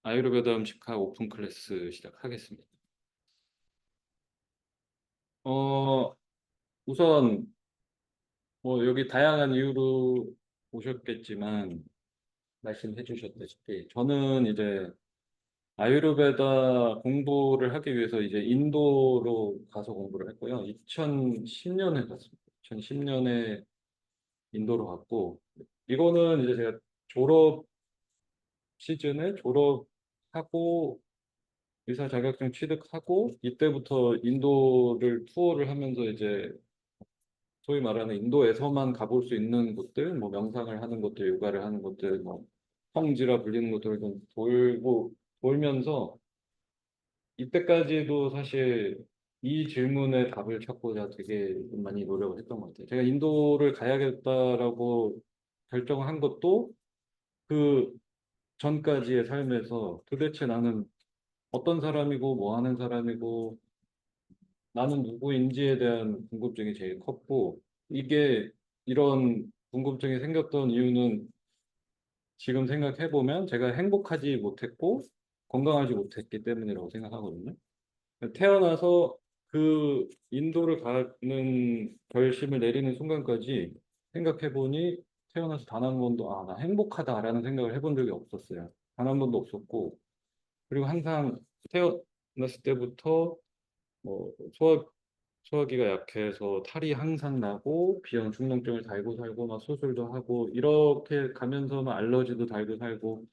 아유르베다 음식학 오픈 클래스 시작하겠습니다. 어, 우선 뭐 여기 다양한 이유로 오셨겠지만 말씀해 주셨다시피 저는 이제 아유르베다 공부를 하기 위해서 이제 인도로 가서 공부를 했고요. 2010년에 갔습니다. 2010년에 인도로 갔고 이거는 이제 제가 졸업 시즌에 졸업하고 의사 자격증 취득하고 이때부터 인도를 투어를 하면서 이제 소위 말하는 인도에서만 가볼 수 있는 곳들, 뭐 명상을 하는 곳들, 요가를 하는 곳들, 뭐 성지라 불리는 곳들을 좀 돌고 돌면서 이때까지도 사실 이 질문에 답을 찾고자 되게 좀 많이 노력을 했던 것 같아요. 제가 인도를 가야겠다라고 결정한 것도 그 전까지의 삶에서 도대체 나는 어떤 사람이고 뭐 하는 사람이고 나는 누구인지에 대한 궁금증이 제일 컸고, 이게 이런 궁금증이 생겼던 이유는 지금 생각해보면 제가 행복하지 못했고 건강하지 못했기 때문이라고 생각하거든요. 태어나서 그 인도를 가는 결심을 내리는 순간까지 생각해보니 태어나서 단 한 번도 나 행복하다라는 생각을 해본 적이 없었어요. 단 한 번도 없었고, 그리고 항상 태어났을 때부터 뭐 소화기가 약해서 탈이 항상 나고 비형 축농증을 달고 살고 막 수술도 하고 이렇게 가면서만 알러지도 달고 살고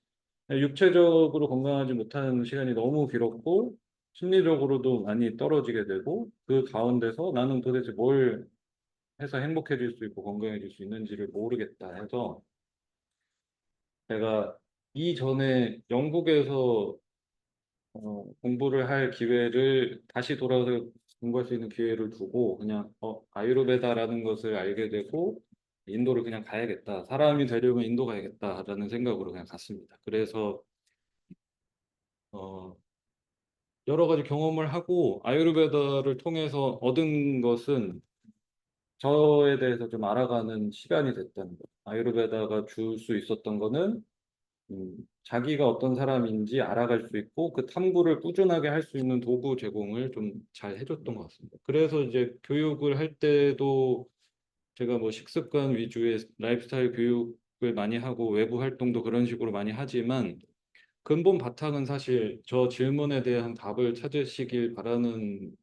육체적으로 건강하지 못한 시간이 너무 길었고 심리적으로도 많이 떨어지게 되고 그 가운데서 나는 도대체 뭘 해서 행복해질 수 있고 건강해질 수 있는지를 모르겠다 해서 제가 이전에 영국에서 공부를 할 기회를 다시 돌아서 공부할 수 있는 기회를 두고 그냥 아유르베다라는 것을 알게 되고 인도를 그냥 가야겠다. 사람이 되려면 인도 가야겠다라는 생각으로 그냥 갔습니다. 그래서 어, 여러 가지 경험을 하고 아유르베다를 통해서 얻은 것은 저에 대해서 좀 알아가는 시간이 됐다는 거. 아유르베다가 줄 수 있었던 거는 자기가 어떤 사람인지 알아갈 수 있고 그 탐구를 꾸준하게 할 수 있는 도구 제공을 좀 잘 해줬던 것 같습니다. 그래서 이제 교육을 할 때도 제가 뭐 식습관 위주의 라이프스타일 교육을 많이 하고 외부 활동도 그런 식으로 많이 하지만 근본 바탕은 사실 저 질문에 대한 답을 찾으시길 바라는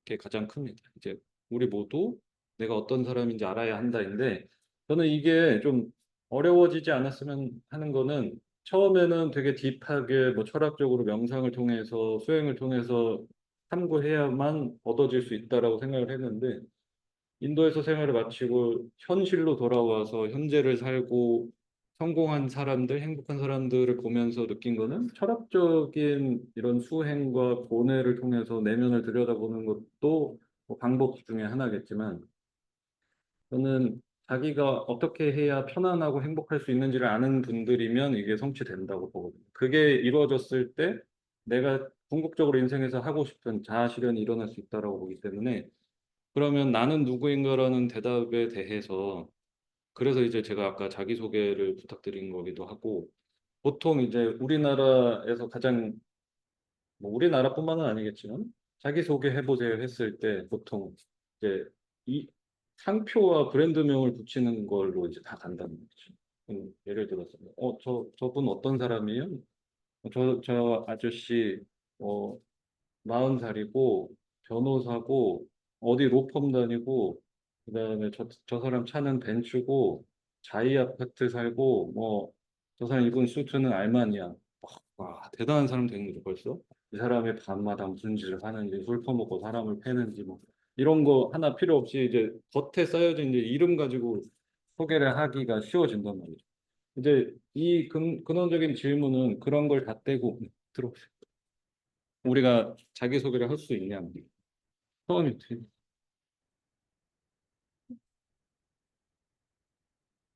게 가장 큽니다. 이제 우리 모두 내가 어떤 사람인지 알아야 한다인데 저는 이게 좀 어려워지지 않았으면 하는 거는 처음에는 되게 딥하게 뭐 철학적으로 명상을 통해서 수행을 통해서 탐구해야만 얻어질 수 있다라고 생각을 했는데 인도에서 생활을 마치고 현실로 돌아와서 현재를 살고 성공한 사람들, 행복한 사람들을 보면서 느낀 거는 철학적인 이런 수행과 고뇌를 통해서 내면을 들여다보는 것도 뭐 방법 중에 하나겠지만 저는 자기가 어떻게 해야 편안하고 행복할 수 있는지를 아는 분들이면 이게 성취된다고 보거든요. 그게 이루어졌을 때 내가 궁극적으로 인생에서 하고 싶은 자아 실현이 일어날 수 있다고 보기 때문에 그러면 나는 누구인가라는 대답에 대해서 그래서 이제 제가 아까 자기소개를 부탁드린 거기도 하고 보통 이제 우리나라에서 가장 뭐 우리나라뿐만은 아니겠지만 자기소개 해보세요 했을 때 보통 이제 이 상표와 브랜드명을 붙이는 걸로 이제 다 간다는 거죠. 예를 들어서 저분 어떤 사람이에요? 저 아저씨 어 40살이고 변호사고 어디 로펌 다니고 그다음에 저 사람 차는 벤츠고 자이 아파트 살고 뭐 저 사람 입은 수트는 알마니아. 와 대단한 사람 되는 거죠 벌써. 이 사람의 밤마다 무슨 짓을 하는지 술 퍼먹고 사람을 패는지 뭐 이런 거 하나 필요 없이 이제 겉에 쌓여진 이제 이름 가지고 소개를 하기가 쉬워진단 말이죠. 이제 이 근원적인 질문은 그런 걸 다 떼고 들어 우리가 자기소개를 할 수 있냐 처음이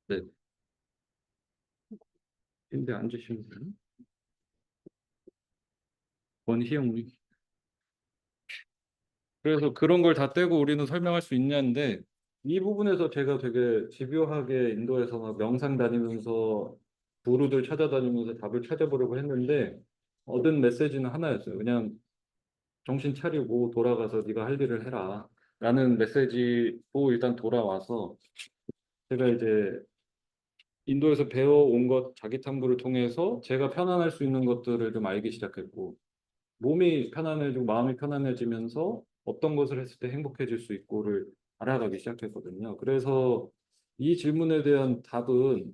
네, 근데 앉으시면 돼요. 원희영님. 그래서 그런 걸 다 떼고 우리는 설명할 수 있냐인데 이 부분에서 제가 되게 집요하게 인도에서 막 명상 다니면서 구루들 찾아다니면서 답을 찾아보려고 했는데 얻은 메시지는 하나였어요. 그냥 정신 차리고 돌아가서 네가 할 일을 해라. 라는 메시지로 일단 돌아와서 제가 이제 인도에서 배워온 것 자기 탐구를 통해서 제가 편안할 수 있는 것들을 좀 알기 시작했고 몸이 편안해지고 마음이 편안해지면서 어떤 것을 했을 때 행복해질 수 있고를 알아가기 시작했거든요. 그래서 이 질문에 대한 답은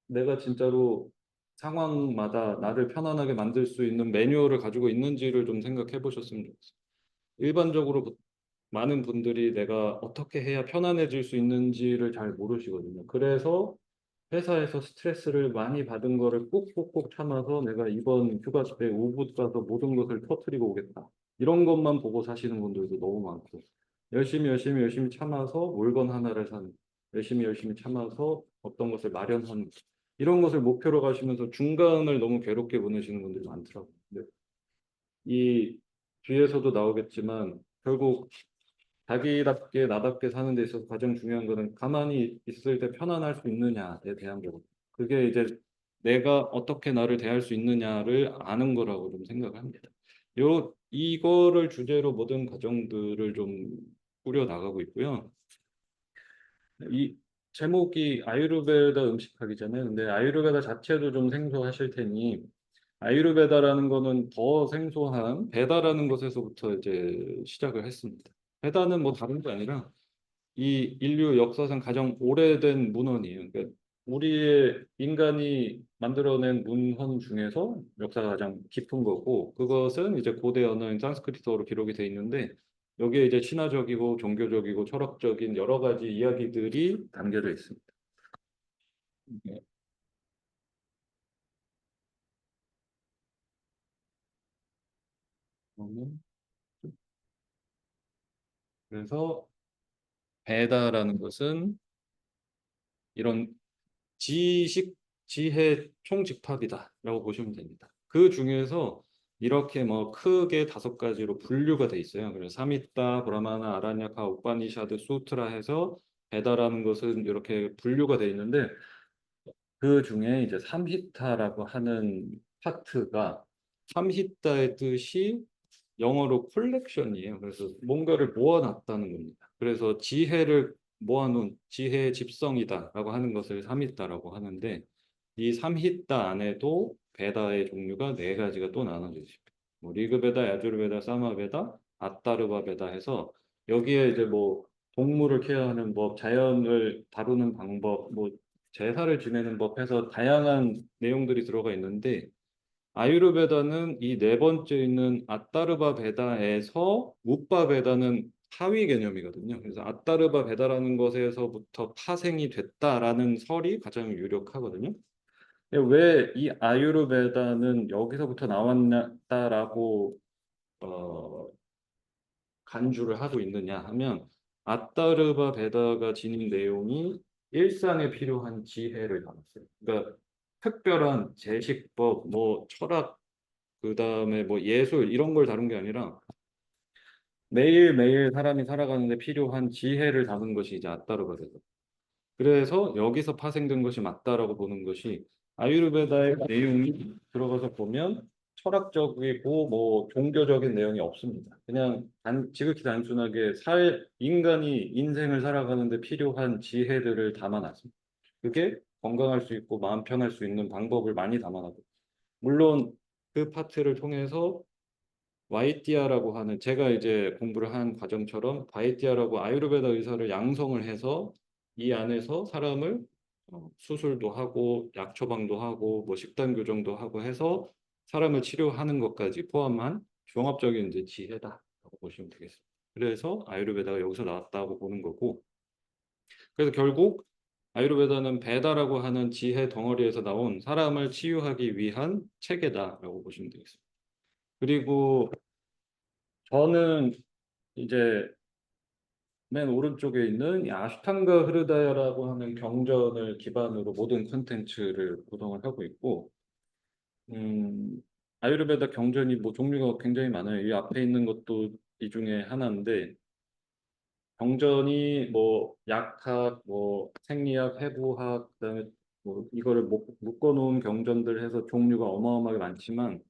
내가 진짜로 상황마다 나를 편안하게 만들 수 있는 매뉴얼을 가지고 있는지를 좀 생각해 보셨으면 좋겠어요. 일반적으로 많은 분들이 내가 어떻게 해야 편안해질 수 있는지를 잘 모르시거든요. 그래서 회사에서 스트레스를 많이 받은 거를 꾹꾹꾹 참아서 내가 이번 휴가 때 우붓 가서 모든 것을 터뜨리고 오겠다. 이런 것만 보고 사시는 분들도 너무 많고 열심히 참아서 물건 하나를 사는 열심히 참아서 어떤 것을 마련하는 이런 것을 목표로 가시면서 중간을 너무 괴롭게 보내시는 분들이 많더라고요. 근데 이 뒤에서도 나오겠지만 결국 자기답게 나답게 사는 데 있어서 가장 중요한 거는 가만히 있을 때 편안할 수 있느냐에 대한 거고 그게 이제 내가 어떻게 나를 대할 수 있느냐를 아는 거라고 좀 생각을 합니다. 이거를 주제로 모든 과정들을 좀 꾸려 나가고 있고요. 이 제목이 아유르베다 음식학이잖아요. 근데 아유르베다 자체도 좀 생소하실 테니 아유르베다라는 거는 더 생소한 베다라는 것에서부터 이제 시작을 했습니다. 베다는 뭐 다른 게 아니라 이 인류 역사상 가장 오래된 문헌이에요. 그러니까 우리의 인간이 만들어낸 문헌 중에서 역사가 가장 깊은 거고 그것은 이제 고대 언어인 산스크리트어로 기록이 돼 있는데 여기에 이제 신화적이고 종교적이고 철학적인 여러 가지 이야기들이 담겨져 있습니다. 네. 그러면 그래서 베다라는 것은 이런 지식 지혜 총집합이다라고 보시면 됩니다. 그 중에서 이렇게 뭐 크게 다섯 가지로 분류가 돼 있어요. 그래서 사미타, 브라마나, 아라냐카, 우파니샤드, 수트라 해서 베다라는 것은 이렇게 분류가 돼 있는데 그 중에 이제 삼히타라고 하는 파트가 삼히타의 뜻이 영어로 콜렉션이에요. 그래서 뭔가를 모아놨다는 겁니다. 그래서 지혜를 모아놓은 지혜의 집성이다라고 하는 것을 삼히타라고 하는데 이 삼히타 안에도 베다의 종류가 네 가지가 또 나눠져 있습니다. 뭐 리그베다, 야주르베다, 사마베다, 아따르바 베다 해서 여기에 이제 뭐 동물을 케어하는 법, 자연을 다루는 방법, 뭐 제사를 지내는 법 해서 다양한 내용들이 들어가 있는데 아유르베다는 이 네 번째 있는 아따르바 베다에서 우빠 베다는 하위 개념이거든요. 그래서 아따르바 베다라는 것에서부터 파생이 됐다라는 설이 가장 유력하거든요. 왜 이 아유르베다는 여기서부터 나왔다라고 어, 간주를 하고 있느냐 하면 아따르바 베다가 지닌 내용이 일상에 필요한 지혜를 담았어요. 그러니까 특별한 제식법, 뭐 철학, 그다음에 뭐 예술 이런 걸 다룬 게 아니라 매일매일 사람이 살아가는데 필요한 지혜를 담은 것이 이제 아따르바 베다. 그래서 여기서 파생된 것이 맞다라고 보는 것이 아유르베다의 내용이 들어가서 보면 철학적이고 뭐 종교적인 내용이 없습니다. 그냥 지극히 단순하게 인간이 인생을 살아가는데 필요한 지혜들을 담아놨습니다. 그게 건강할 수 있고 마음 편할 수 있는 방법을 많이 담아놨고 물론 그 파트를 통해서 와이티아라고 하는 제가 이제 공부를 한 과정처럼 바이티아라고 아유르베다 의사를 양성을 해서 이 안에서 사람을 수술도 하고 약 처방도 하고 뭐 식단 교정도 하고 해서 사람을 치료하는 것까지 포함한 종합적인 이제 지혜다라고 보시면 되겠습니다. 그래서 아유르베다가 여기서 나왔다고 보는 거고 그래서 결국 아유르베다는 베다라고 하는 지혜 덩어리에서 나온 사람을 치유하기 위한 체계다라고 보시면 되겠습니다. 그리고 저는 이제 맨 오른쪽에 있는 이 아슈탕가 흐르다야라고 하는 경전을 기반으로 모든 콘텐츠를 구성을 하고 있고, 음, 아유르베다 경전이 뭐 종류가 굉장히 많아요. 이 앞에 있는 것도 이 중에 하나인데, 경전이 뭐 약학, 뭐 생리학, 해부학, 그다음에 뭐 이거를 묶어놓은 경전들 해서 종류가 어마어마하게 많지만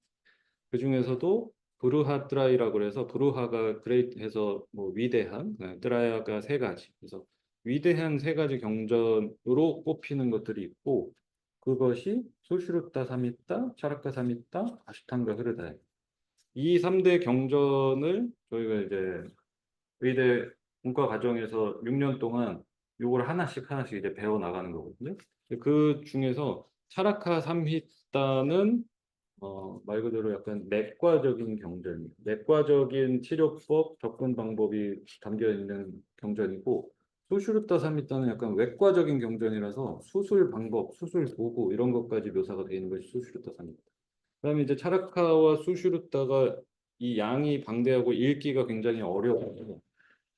그 중에서도 브루하드라이라고 그래서 브루하가 그레이트 해서 뭐 위대한, 드라야가 세 가지. 그래서 위대한 세 가지 경전으로 꼽히는 것들이 있고 그것이 수시루타 사미타, 차라카 사미타, 아시탄가 흐르다이. 이 3대 경전을 저희가 이제 의대 문과 과정에서 6년 동안 요걸 하나씩 하나씩 이제 배워 나가는 거거든요. 그 중에서 차라카 삼히타는 말 그대로 약간 내과적인 경전이에요. 내과적인 치료법, 접근 방법이 담겨 있는 경전이고, 수슈루타 삼미타는 약간 외과적인 경전이라서 수술 방법, 수술 도구 이런 것까지 묘사가 되어 있는 것이 수슈루타 삼미타. 그다음에 이제 차라카와 수슈루타가 이 양이 방대하고 읽기가 굉장히 어려워요.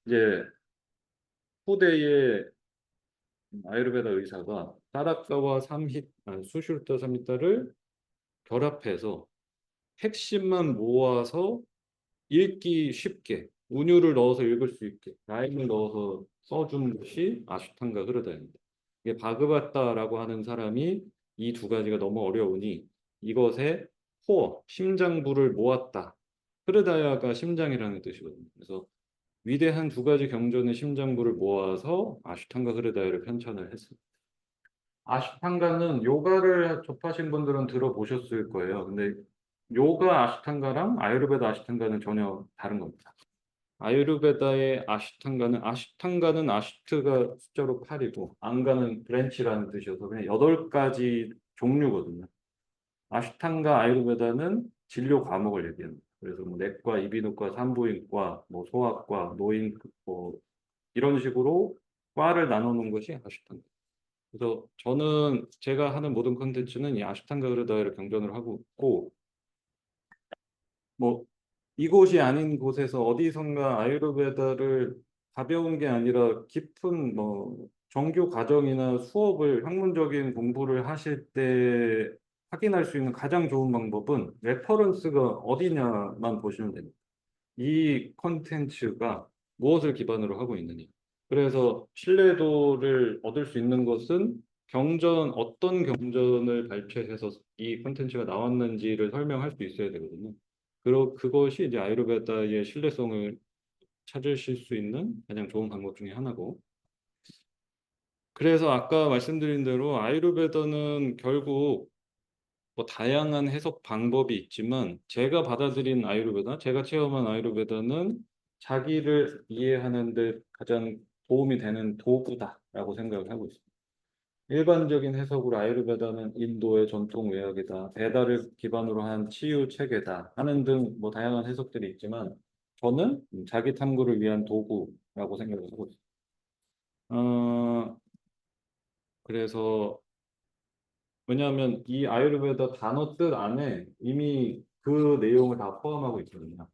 이제 후대의 아유르베다 의사가 차라카와 수슈루타 삼미타를 결합해서 핵심만 모아서 읽기 쉽게 운율을 넣어서 읽을 수 있게 라임을 넣어서 써준 것이 아슈탄가 흐르다입니다. 이게 바그바타라고 하는 사람이 이 두 가지가 너무 어려우니 이것에 코어, 심장부를 모았다. 흐르다야가 심장이라는 뜻이거든요. 그래서 위대한 두 가지 경전의 심장부를 모아서 아슈탄가 흐르다야를 편찬을 했습니다. 아슈탄가는 요가를 접하신 분들은 들어보셨을 거예요. 근데 요가 아시탄가랑 아유르베다 아시탄가는 전혀 다른 겁니다. 아유르베다의 아시탄가는 아시트가 숫자로 8이고 안가는 브랜치라는 뜻이어서 그냥 8가지 종류거든요. 아시탄가 아유르베다는 진료 과목을 얘기합니다. 그래서 뭐 내과, 이비인후과, 산부인과, 뭐 소아과, 노인 뭐 이런 식으로 과를 나눠 놓은 것이 아시탄가. 그래서 저는 제가 하는 모든 컨텐츠는 이 아시탄가 흐르다를 경전을 하고 있고 뭐 이곳이 아닌 곳에서 어디선가 아유르베다를 가벼운 게 아니라 깊은 뭐 정규 과정이나 수업을 학문적인 공부를 하실 때 확인할 수 있는 가장 좋은 방법은 레퍼런스가 어디냐만 보시면 됩니다. 이 컨텐츠가 무엇을 기반으로 하고 있느냐. 그래서 신뢰도를 얻을 수 있는 것은 어떤 경전을 발표해서 이 컨텐츠가 나왔는지를 설명할 수 있어야 되거든요. 그것이 이제 아유르베다의 신뢰성을 찾으실 수 있는 가장 좋은 방법 중에 하나고. 그래서 아까 말씀드린 대로 아유르베다는 결국 뭐 다양한 해석 방법이 있지만 제가 받아들인 아유르베다, 제가 체험한 아유르베다는 자기를 이해하는 데 가장 도움이 되는 도구다라고 생각을 하고 있습니다. 일반적인 해석으로 아유르베다는 인도의 전통 의학이다, 배다를 기반으로 한 치유 체계다 하는 등 뭐 다양한 해석들이 있지만 저는 자기 탐구를 위한 도구라고 생각을 하고 있습니다. 어, 그래서 왜냐하면 이 아유르베다 단어 뜻 안에 이미 그 내용을 다 포함하고 있거든요.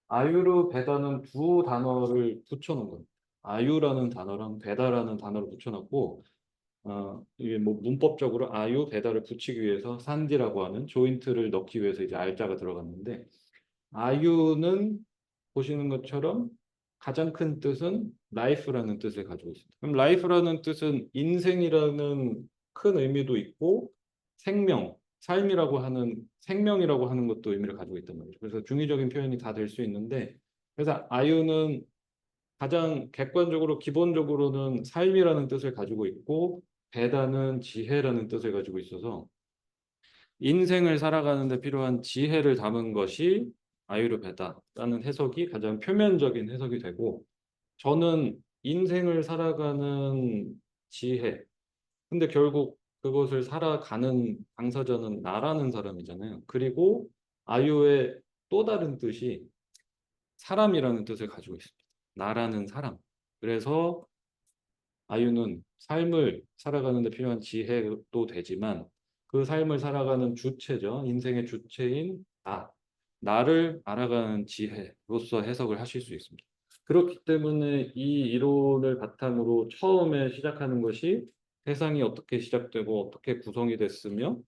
아유르베다는 두 단어를 붙여놓은 겁니다. 아유라는 단어랑 베다라는 단어를 붙여놨고 이게 뭐 문법적으로 아유 베다를 붙이기 위해서 산디라고 하는 조인트를 넣기 위해서 이제 알자가 들어갔는데 아유는 보시는 것처럼 가장 큰 뜻은 라이프라는 뜻을 가지고 있습니다. 그럼 라이프라는 뜻은 인생이라는 큰 의미도 있고 생명, 삶이라고 하는 생명이라고 하는 것도 의미를 가지고 있단 말이죠. 그래서 중의적인 표현이 다 될 수 있는데 그래서 아유는 가장 객관적으로 기본적으로는 삶이라는 뜻을 가지고 있고 배다는 지혜라는 뜻을 가지고 있어서 인생을 살아가는 데 필요한 지혜를 담은 것이 아유르베다라는 해석이 가장 표면적인 해석이 되고 저는 인생을 살아가는 지혜 근데 결국 그것을 살아가는 당사자는 나라는 사람이잖아요. 그리고 아유의 또 다른 뜻이 사람이라는 뜻을 가지고 있습니다. 나라는 사람. 그래서 아유는 삶을 살아가는 데 필요한 지혜도 되지만 그 삶을 살아가는 주체죠. 인생의 주체인 나를 알아가는 지혜로서 해석을 하실 수 있습니다. 그렇기 때문에 이 이론을 바탕으로 처음에 시작하는 것이 세상이 어떻게 시작되고 어떻게 구성이 됐으며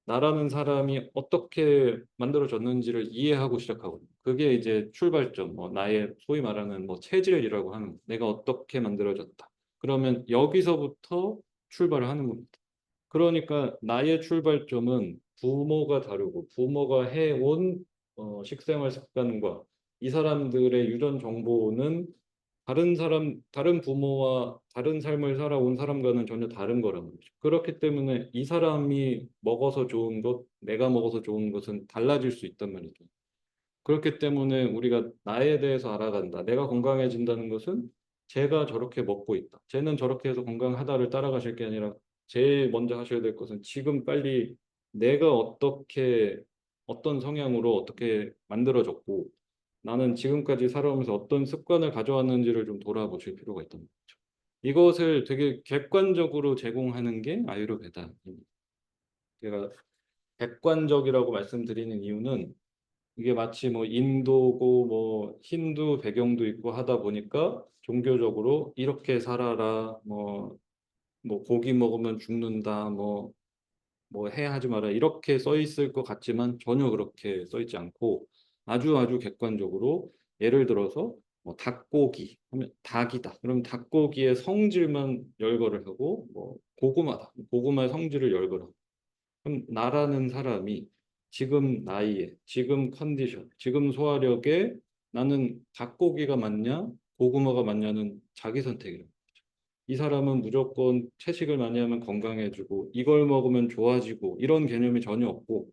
나라는 사람이 어떻게 만들어졌는지를 이해하고 시작하거든요. 그게 이제 출발점, 뭐 나의 소위 말하는 뭐 체질이라고 하는 내가 어떻게 만들어졌다. 그러면 여기서부터 출발을 하는 겁니다. 그러니까 나의 출발점은 부모가 다르고 부모가 해온 식생활 습관과 이 사람들의 유전 정보는 다른 부모와 다른 삶을 살아온 사람과는 전혀 다른 거란 말이죠. 그렇기 때문에 이 사람이 먹어서 좋은 것, 내가 먹어서 좋은 것은 달라질 수 있단 말이죠. 그렇기 때문에 우리가 나에 대해서 알아간다. 내가 건강해진다는 것은 쟤가 저렇게 먹고 있다. 쟤는 저렇게 해서 건강하다를 따라가실 게 아니라 제일 먼저 하셔야 될 것은 지금 빨리 내가 어떤 성향으로 어떻게 만들어졌고 나는 지금까지 살아오면서 어떤 습관을 가져왔는지를 좀 돌아보실 필요가 있단 말이죠. 이것을 되게 객관적으로 제공하는 게 아유르베다입니다. 제가 객관적이라고 말씀드리는 이유는 이게 마치 뭐 인도고 뭐 힌두 배경도 있고 하다 보니까 종교적으로 이렇게 살아라, 뭐 고기 먹으면 죽는다, 뭐 해 하지 마라 이렇게 써 있을 것 같지만 전혀 그렇게 써 있지 않고 아주 아주 객관적으로 예를 들어서 뭐 닭고기 하면 닭이다. 그럼 닭고기의 성질만 열거를 하고 뭐 고구마다. 고구마의 성질을 열거를 하고 그럼 나라는 사람이 지금 나이에, 지금 컨디션, 지금 소화력에 나는 닭고기가 맞냐, 고구마가 맞냐는 자기 선택이에요. 이 사람은 무조건 채식을 많이 하면 건강해지고 이걸 먹으면 좋아지고 이런 개념이 전혀 없고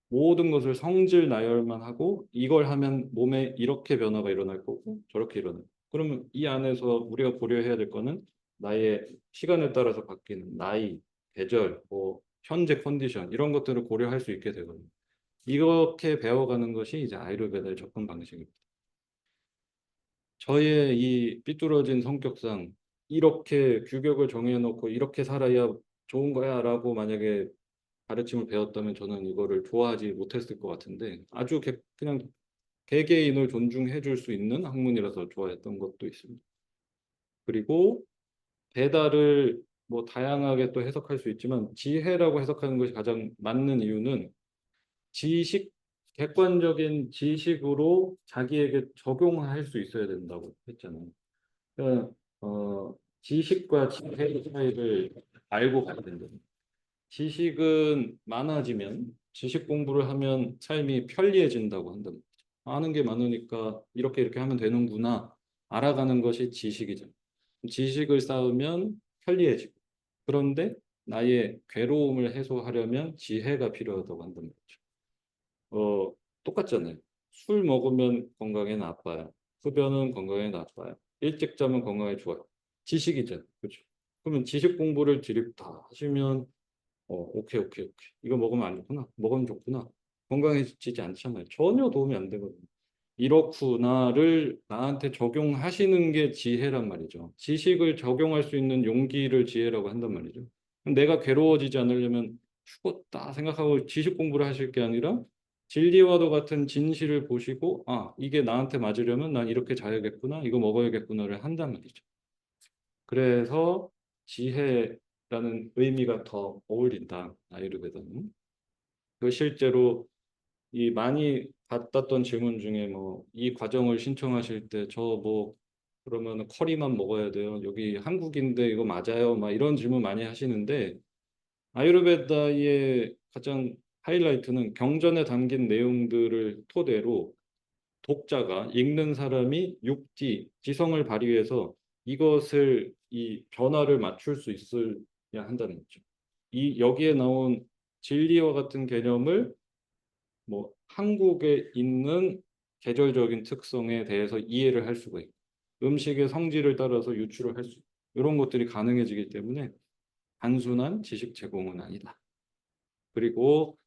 모든 것을 성질 나열만 하고 이걸 하면 몸에 이렇게 변화가 일어날 거고 저렇게 일어날 거고 그러면 이 안에서 우리가 고려해야 될 거는 나의 시간에 따라서 바뀌는 나이, 계절, 뭐 현재 컨디션 이런 것들을 고려할 수 있게 되거든요. 이렇게 배워가는 것이 이제 아유르베다의 접근 방식입니다. 저의 이 삐뚤어진 성격상 이렇게 규격을 정해놓고 이렇게 살아야 좋은 거야라고 만약에 가르침을 배웠다면 저는 이거를 좋아하지 못했을 것 같은데 아주 그냥 개개인을 존중해 줄 수 있는 학문이라서 좋아했던 것도 있습니다. 그리고 배달을 뭐 다양하게 또 해석할 수 있지만 지혜라고 해석하는 것이 가장 맞는 이유는 지식, 객관적인 지식으로 자기에게 적용할 수 있어야 된다고 했잖아요. 그러니까 지식과 지혜의 차이를 알고 가야 된다. 지식은 많아지면 지식 공부를 하면 삶이 편리해진다고 한다. 아는 게 많으니까 이렇게 이렇게 하면 되는구나. 알아가는 것이 지식이죠. 지식을 쌓으면 편리해지고. 그런데 나의 괴로움을 해소하려면 지혜가 필요하다고 한단 말이죠. 똑같잖아요. 술 먹으면 건강에 나빠요. 흡연은 건강에 나빠요. 일찍 자면 건강에 좋아요. 지식이잖아요. 그렇죠? 그러면 지식 공부를 드립 다 하시면 오케이, 오케이, 오케이. 이거 먹으면 안 좋구나. 먹으면 좋구나. 건강해지지 않잖아요. 전혀 도움이 안 되거든요. 이렇구나를 나한테 적용하시는 게 지혜란 말이죠. 지식을 적용할 수 있는 용기를 지혜라고 한단 말이죠. 그럼 내가 괴로워지지 않으려면 죽었다 생각하고 지식 공부를 하실 게 아니라 진리와도 같은 진실을 보시고 아, 이게 나한테 맞으려면 난 이렇게 자야겠구나. 이거 먹어야겠구나를 한단 말이죠. 그래서 지혜라는 의미가 더 어울린다. 아유르베다는. 그 실제로 이 많이 받았던 질문 중에 뭐 이 과정을 신청하실 때 저 뭐 그러면 커리만 먹어야 돼요. 여기 한국인데 이거 맞아요? 막 이런 질문 많이 하시는데 아유르베다의 가장 하이라이트는 경전에 담긴 내용들을 토대로 독자가 읽는 사람이 지성을 발휘해서 이것을 이 변화를 맞출 수 있어야 한다는 거죠. 이 여기에 나온 진리와 같은 개념을 뭐 한국에 있는 계절적인 특성에 대해서 이해를 할 수가 있고 음식의 성질을 따라서 유추를 할 수 있고 이런 것들이 가능해지기 때문에 단순한 지식 제공은 아니다. 그리고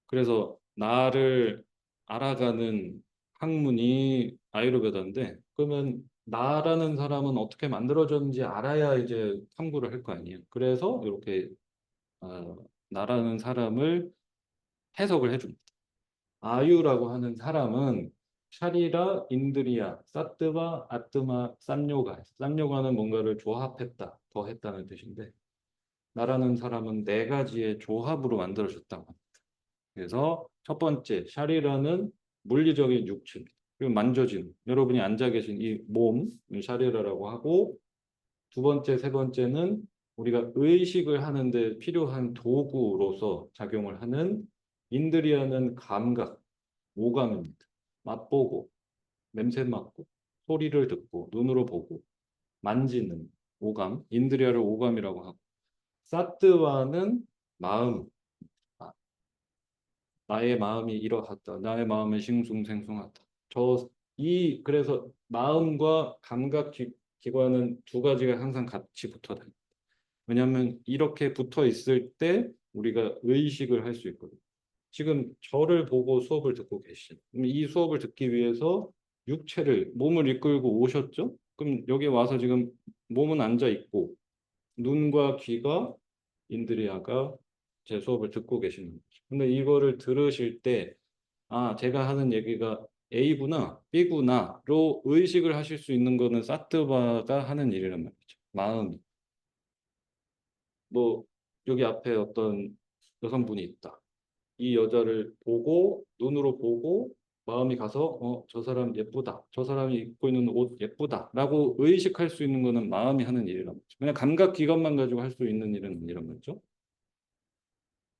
그래서 나를 알아가는 학문이 아유르베다인데 그러면 나라는 사람은 어떻게 만들어졌는지 알아야 이제 탐구를 할 거 아니에요. 그래서 이렇게 어, 나라는 사람을 해석을 해줍니다. 아유라고 하는 사람은 샤리라, 인드리아, 사뜨바, 아뜨마, 쌈요가. 쌈요가는 뭔가를 조합했다, 더했다는 뜻인데 나라는 사람은 네 가지의 조합으로 만들어졌다고 합니다. 그래서 첫 번째 샤리라는 물리적인 육체입니다. 그리고 만져지는 여러분이 앉아 계신 이 몸, 샤리라라고 하고 두 번째, 세 번째는 우리가 의식을 하는데 필요한 도구로서 작용을 하는 인드리아는 감각, 오감입니다. 맛보고, 냄새 맡고, 소리를 듣고, 눈으로 보고, 만지는 오감, 인드리아를 오감이라고 하고, 사트와는 마음, 아, 나의 마음이 이러하다, 나의 마음은 싱숭생숭하다. 그래서 마음과 감각 기관은 두 가지가 항상 같이 붙어 다닙니다. 왜냐하면 이렇게 붙어 있을 때 우리가 의식을 할 수 있거든요. 지금 저를 보고 수업을 듣고 계신. 그럼 이 수업을 듣기 위해서 몸을 이끌고 오셨죠? 그럼 여기 와서 지금 몸은 앉아 있고 눈과 귀가 인드리아가 제 수업을 듣고 계시는 거죠. 근데 이거를 들으실 때, 아, 제가 하는 얘기가 A구나, B구나로 의식을 하실 수 있는 거는 사트바가 하는 일이란 말이죠. 마음이. 뭐, 여기 앞에 어떤 여성분이 있다. 이 여자를 보고 눈으로 보고 마음이 가서 저 사람 예쁘다. 저 사람이 입고 있는 옷 예쁘다라고 의식할 수 있는 거는 마음이 하는 일이란 말이죠. 그냥 감각 기관만 가지고 할 수 있는 일은 아니란 말이죠.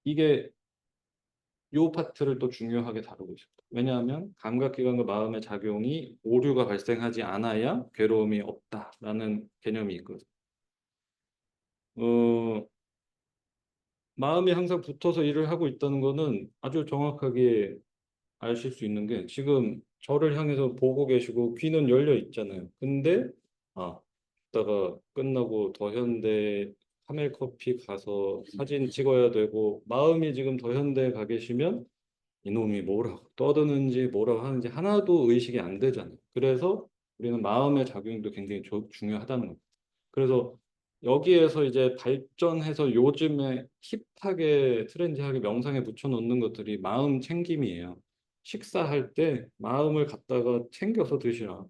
이게 요 파트를 또 중요하게 다루고 있습니다. 왜냐하면 감각 기관과 마음의 작용이 오류가 발생하지 않아야 괴로움이 없다라는 개념이 있거든요. 어, 마음이 항상 붙어서 일을 하고 있다는 거는 아주 정확하게 아실 수 있는 게 지금 저를 향해서 보고 계시고 귀는 열려 있잖아요. 근데 이따가 끝나고 더현대 카멜커피 가서 사진 찍어야 되고 마음이 지금 더현대 가 계시면 이놈이 뭐라고 떠드는지 뭐라고 하는지 하나도 의식이 안 되잖아요. 그래서 우리는 마음의 작용도 굉장히 중요하다는 겁니다. 그래서 여기에서 이제 발전해서 요즘에 힙하게 트렌디하게 명상에 붙여놓는 것들이 마음 챙김이에요. 식사할 때 마음을 갖다가 챙겨서 드시라.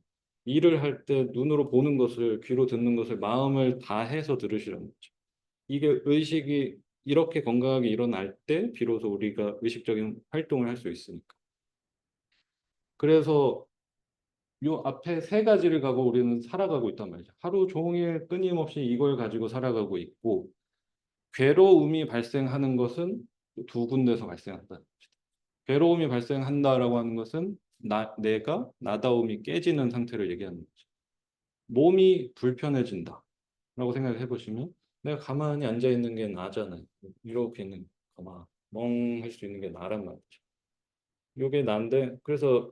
일을 할 때 눈으로 보는 것을 귀로 듣는 것을 마음을 다해서 들으시라는 거죠. 이게 의식이 이렇게 건강하게 일어날 때 비로소 우리가 의식적인 활동을 할 수 있으니까. 그래서 요 앞에 세 가지를 가고 우리는 살아가고 있단 말이죠. 하루 종일 끊임없이 이걸 가지고 살아가고 있고 괴로움이 발생하는 것은 두 군데서 발생한다. 괴로움이 발생한다라고 하는 것은 내가 나다움이 깨지는 상태를 얘기하는 거죠. 몸이 불편해진다. 라고 생각해 보시면 내가 가만히 앉아 있는 게 나잖아요. 이렇게 있는 가만 멍할 수 있는 게 나란 말이죠. 이게 난데 그래서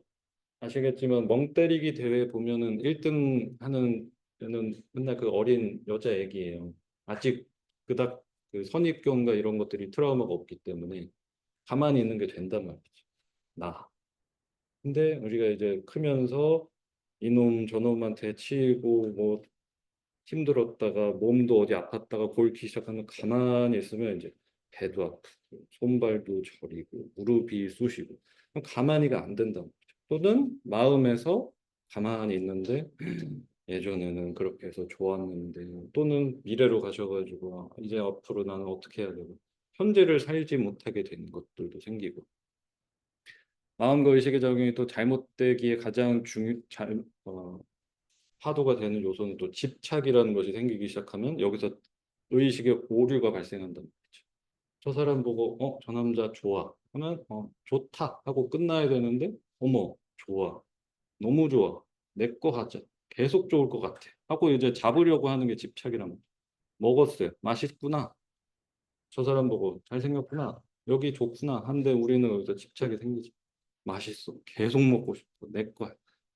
아시겠지만 멍 때리기 대회 보면은 1등 하는 애는 맨날 그 어린 여자 애기예요. 아직 그닥 그 선입견과 이런 것들이 트라우마가 없기 때문에 가만히 있는 게 된단 말이죠. 나. 근데 우리가 이제 크면서 이놈 저놈한테 치이고 뭐 힘들었다가 몸도 어디 아팠다가 골기 시작하면 가만히 있으면 이제 배도 아프고 손발도 저리고 무릎이 쑤시고 가만히가 안 된다. 또는 마음에서 가만히 있는데 예전에는 그렇게 해서 좋았는데 또는 미래로 가셔가지고 이제 앞으로 나는 어떻게 해야 되고 현재를 살지 못하게 되는 것들도 생기고 마음과 의식의 작용이 또 잘못되기에 가장 파도가 되는 요소는 또 집착이라는 것이 생기기 시작하면 여기서 의식의 오류가 발생한다는 거죠. 저 사람 보고 저 남자 좋아 하면 좋다 하고 끝나야 되는데 어머 좋아 너무 좋아 내 거 하자 계속 좋을 것 같아 하고 이제 잡으려고 하는 게 집착이란 말이에요. 먹었어요 맛있구나 저 사람 보고 잘생겼구나 여기 좋구나 한데 우리는 여기서 집착이 생기죠. 맛있어. 계속 먹고 싶어. 내 거야.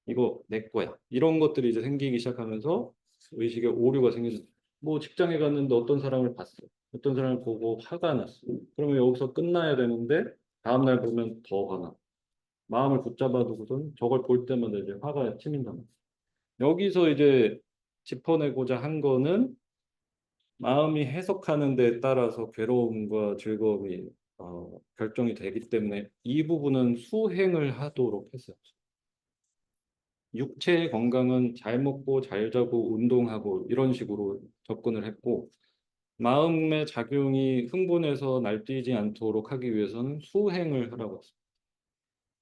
이거 내 거야. 이런 것들이 이제 생기기 시작하면서 의식의 오류가 생기죠. 뭐 직장에 갔는데 어떤 사람을 봤어. 어떤 사람을 보고 화가 났어. 그러면 여기서 끝나야 되는데 다음날 보면 더 화나. 마음을 붙잡아 두고선 저걸 볼 때마다 이제 화가 치민단 말이야. 여기서 이제 짚어내고자 한 거는 마음이 해석하는 데 따라서 괴로움과 즐거움이 결정이 되기 때문에 이 부분은 수행을 하도록 했어요. 육체의 건강은 잘 먹고 잘 자고 운동하고 이런 식으로 접근을 했고 마음의 작용이 흥분해서 날뛰지 않도록 하기 위해서는 수행을 하라고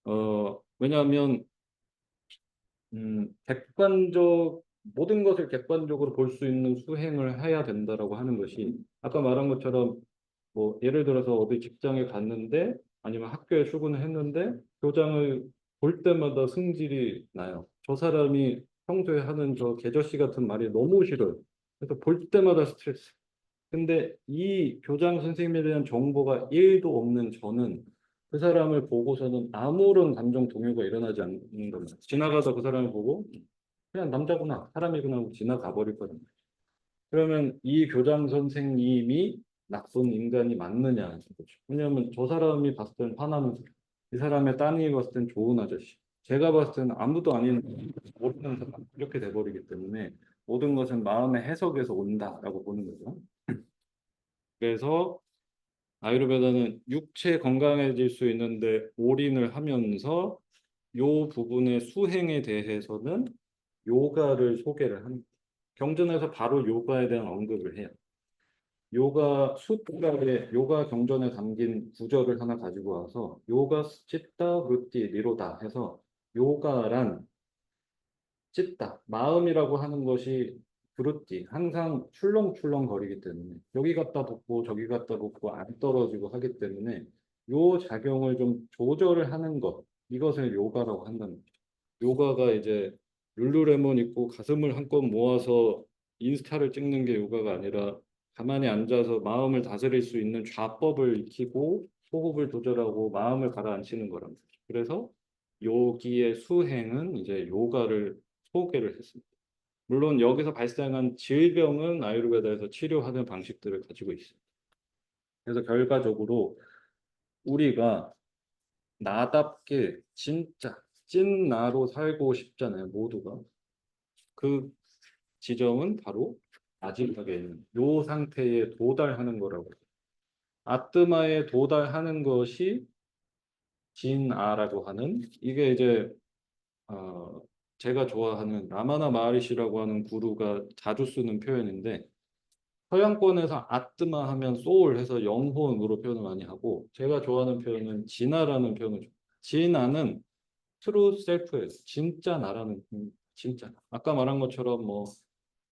했습니다. 왜냐하면 객관적 모든 것을 객관적으로 볼 수 있는 수행을 해야 된다라고 하는 것이 아까 말한 것처럼 뭐 예를 들어서 어디 직장에 갔는데 아니면 학교에 출근을 했는데 교장을 볼 때마다 승질이 나요. 저 사람이 평소에 하는 저 개저씨 같은 말이 너무 싫어요. 그래서 볼 때마다 스트레스. 근데 이 교장 선생님에 대한 정보가 1도 없는 저는 그 사람을 보고서는 아무런 감정 동요가 일어나지 않는 겁니다. 지나가다 그 사람을 보고 그냥 남자구나, 사람이구나 하고 지나가 버릴 거예요. 그러면 이 교장 선생님이 나쁜 인간이 맞느냐는 거죠. 왜냐하면 저 사람이 봤을 땐 화나는 사람, 이 사람의 따님이 봤을 땐 좋은 아저씨, 제가 봤을 때는 아무도 아닌 모르는 사람 이렇게 돼버리기 때문에 모든 것은 마음의 해석에서 온다라고 보는 거죠. 그래서 아유르베다는 육체 건강해질 수 있는데 올인을 하면서 요 부분의 수행에 대해서는 요가를 소개를 합니다. 경전에서 바로 요가에 대한 언급을 해요. 요가 수트라의 요가 경전에 담긴 구절을 하나 가지고 와서 요가 치tta vritti nirodha 해서 요가란 찢다 마음이라고 하는 것이 브루티 항상 출렁출렁 거리기 때문에 여기 갖다 놓고 저기 갖다 놓고 안 떨어지고 하기 때문에 요 작용을 좀 조절을 하는 것 이것을 요가라고 한다는 거죠. 요가가 이제 룰루레몬 입고 가슴을 한껏 모아서 인스타를 찍는 게 요가가 아니라 가만히 앉아서 마음을 다스릴 수 있는 좌법을 익히고 호흡을 조절하고 마음을 가라앉히는 거란 말이죠. 그래서 여기의 수행은 이제 요가를 소개를 했습니다. 물론 여기서 발생한 질병은 아유르베다에서 치료하는 방식들을 가지고 있습니다. 그래서 결과적으로 우리가 나답게 진짜 찐 나로 살고 싶잖아요, 모두가. 그 지점은 바로 마지막에 있는 요 상태에 도달하는 거라고. 아뜨마에 도달하는 것이 진아라고 하는 이게 이제 어, 제가 좋아하는 라마나 마하리시라고 하는 구루가 자주 쓰는 표현인데 서양권에서 아뜨마 하면 소울 해서 영혼으로 표현을 많이 하고 제가 좋아하는 표현은 진아라는 표현을 줘요. 진아는 트루 셀프예요. 진짜 나라는 진짜 나. 아까 말한 것처럼 뭐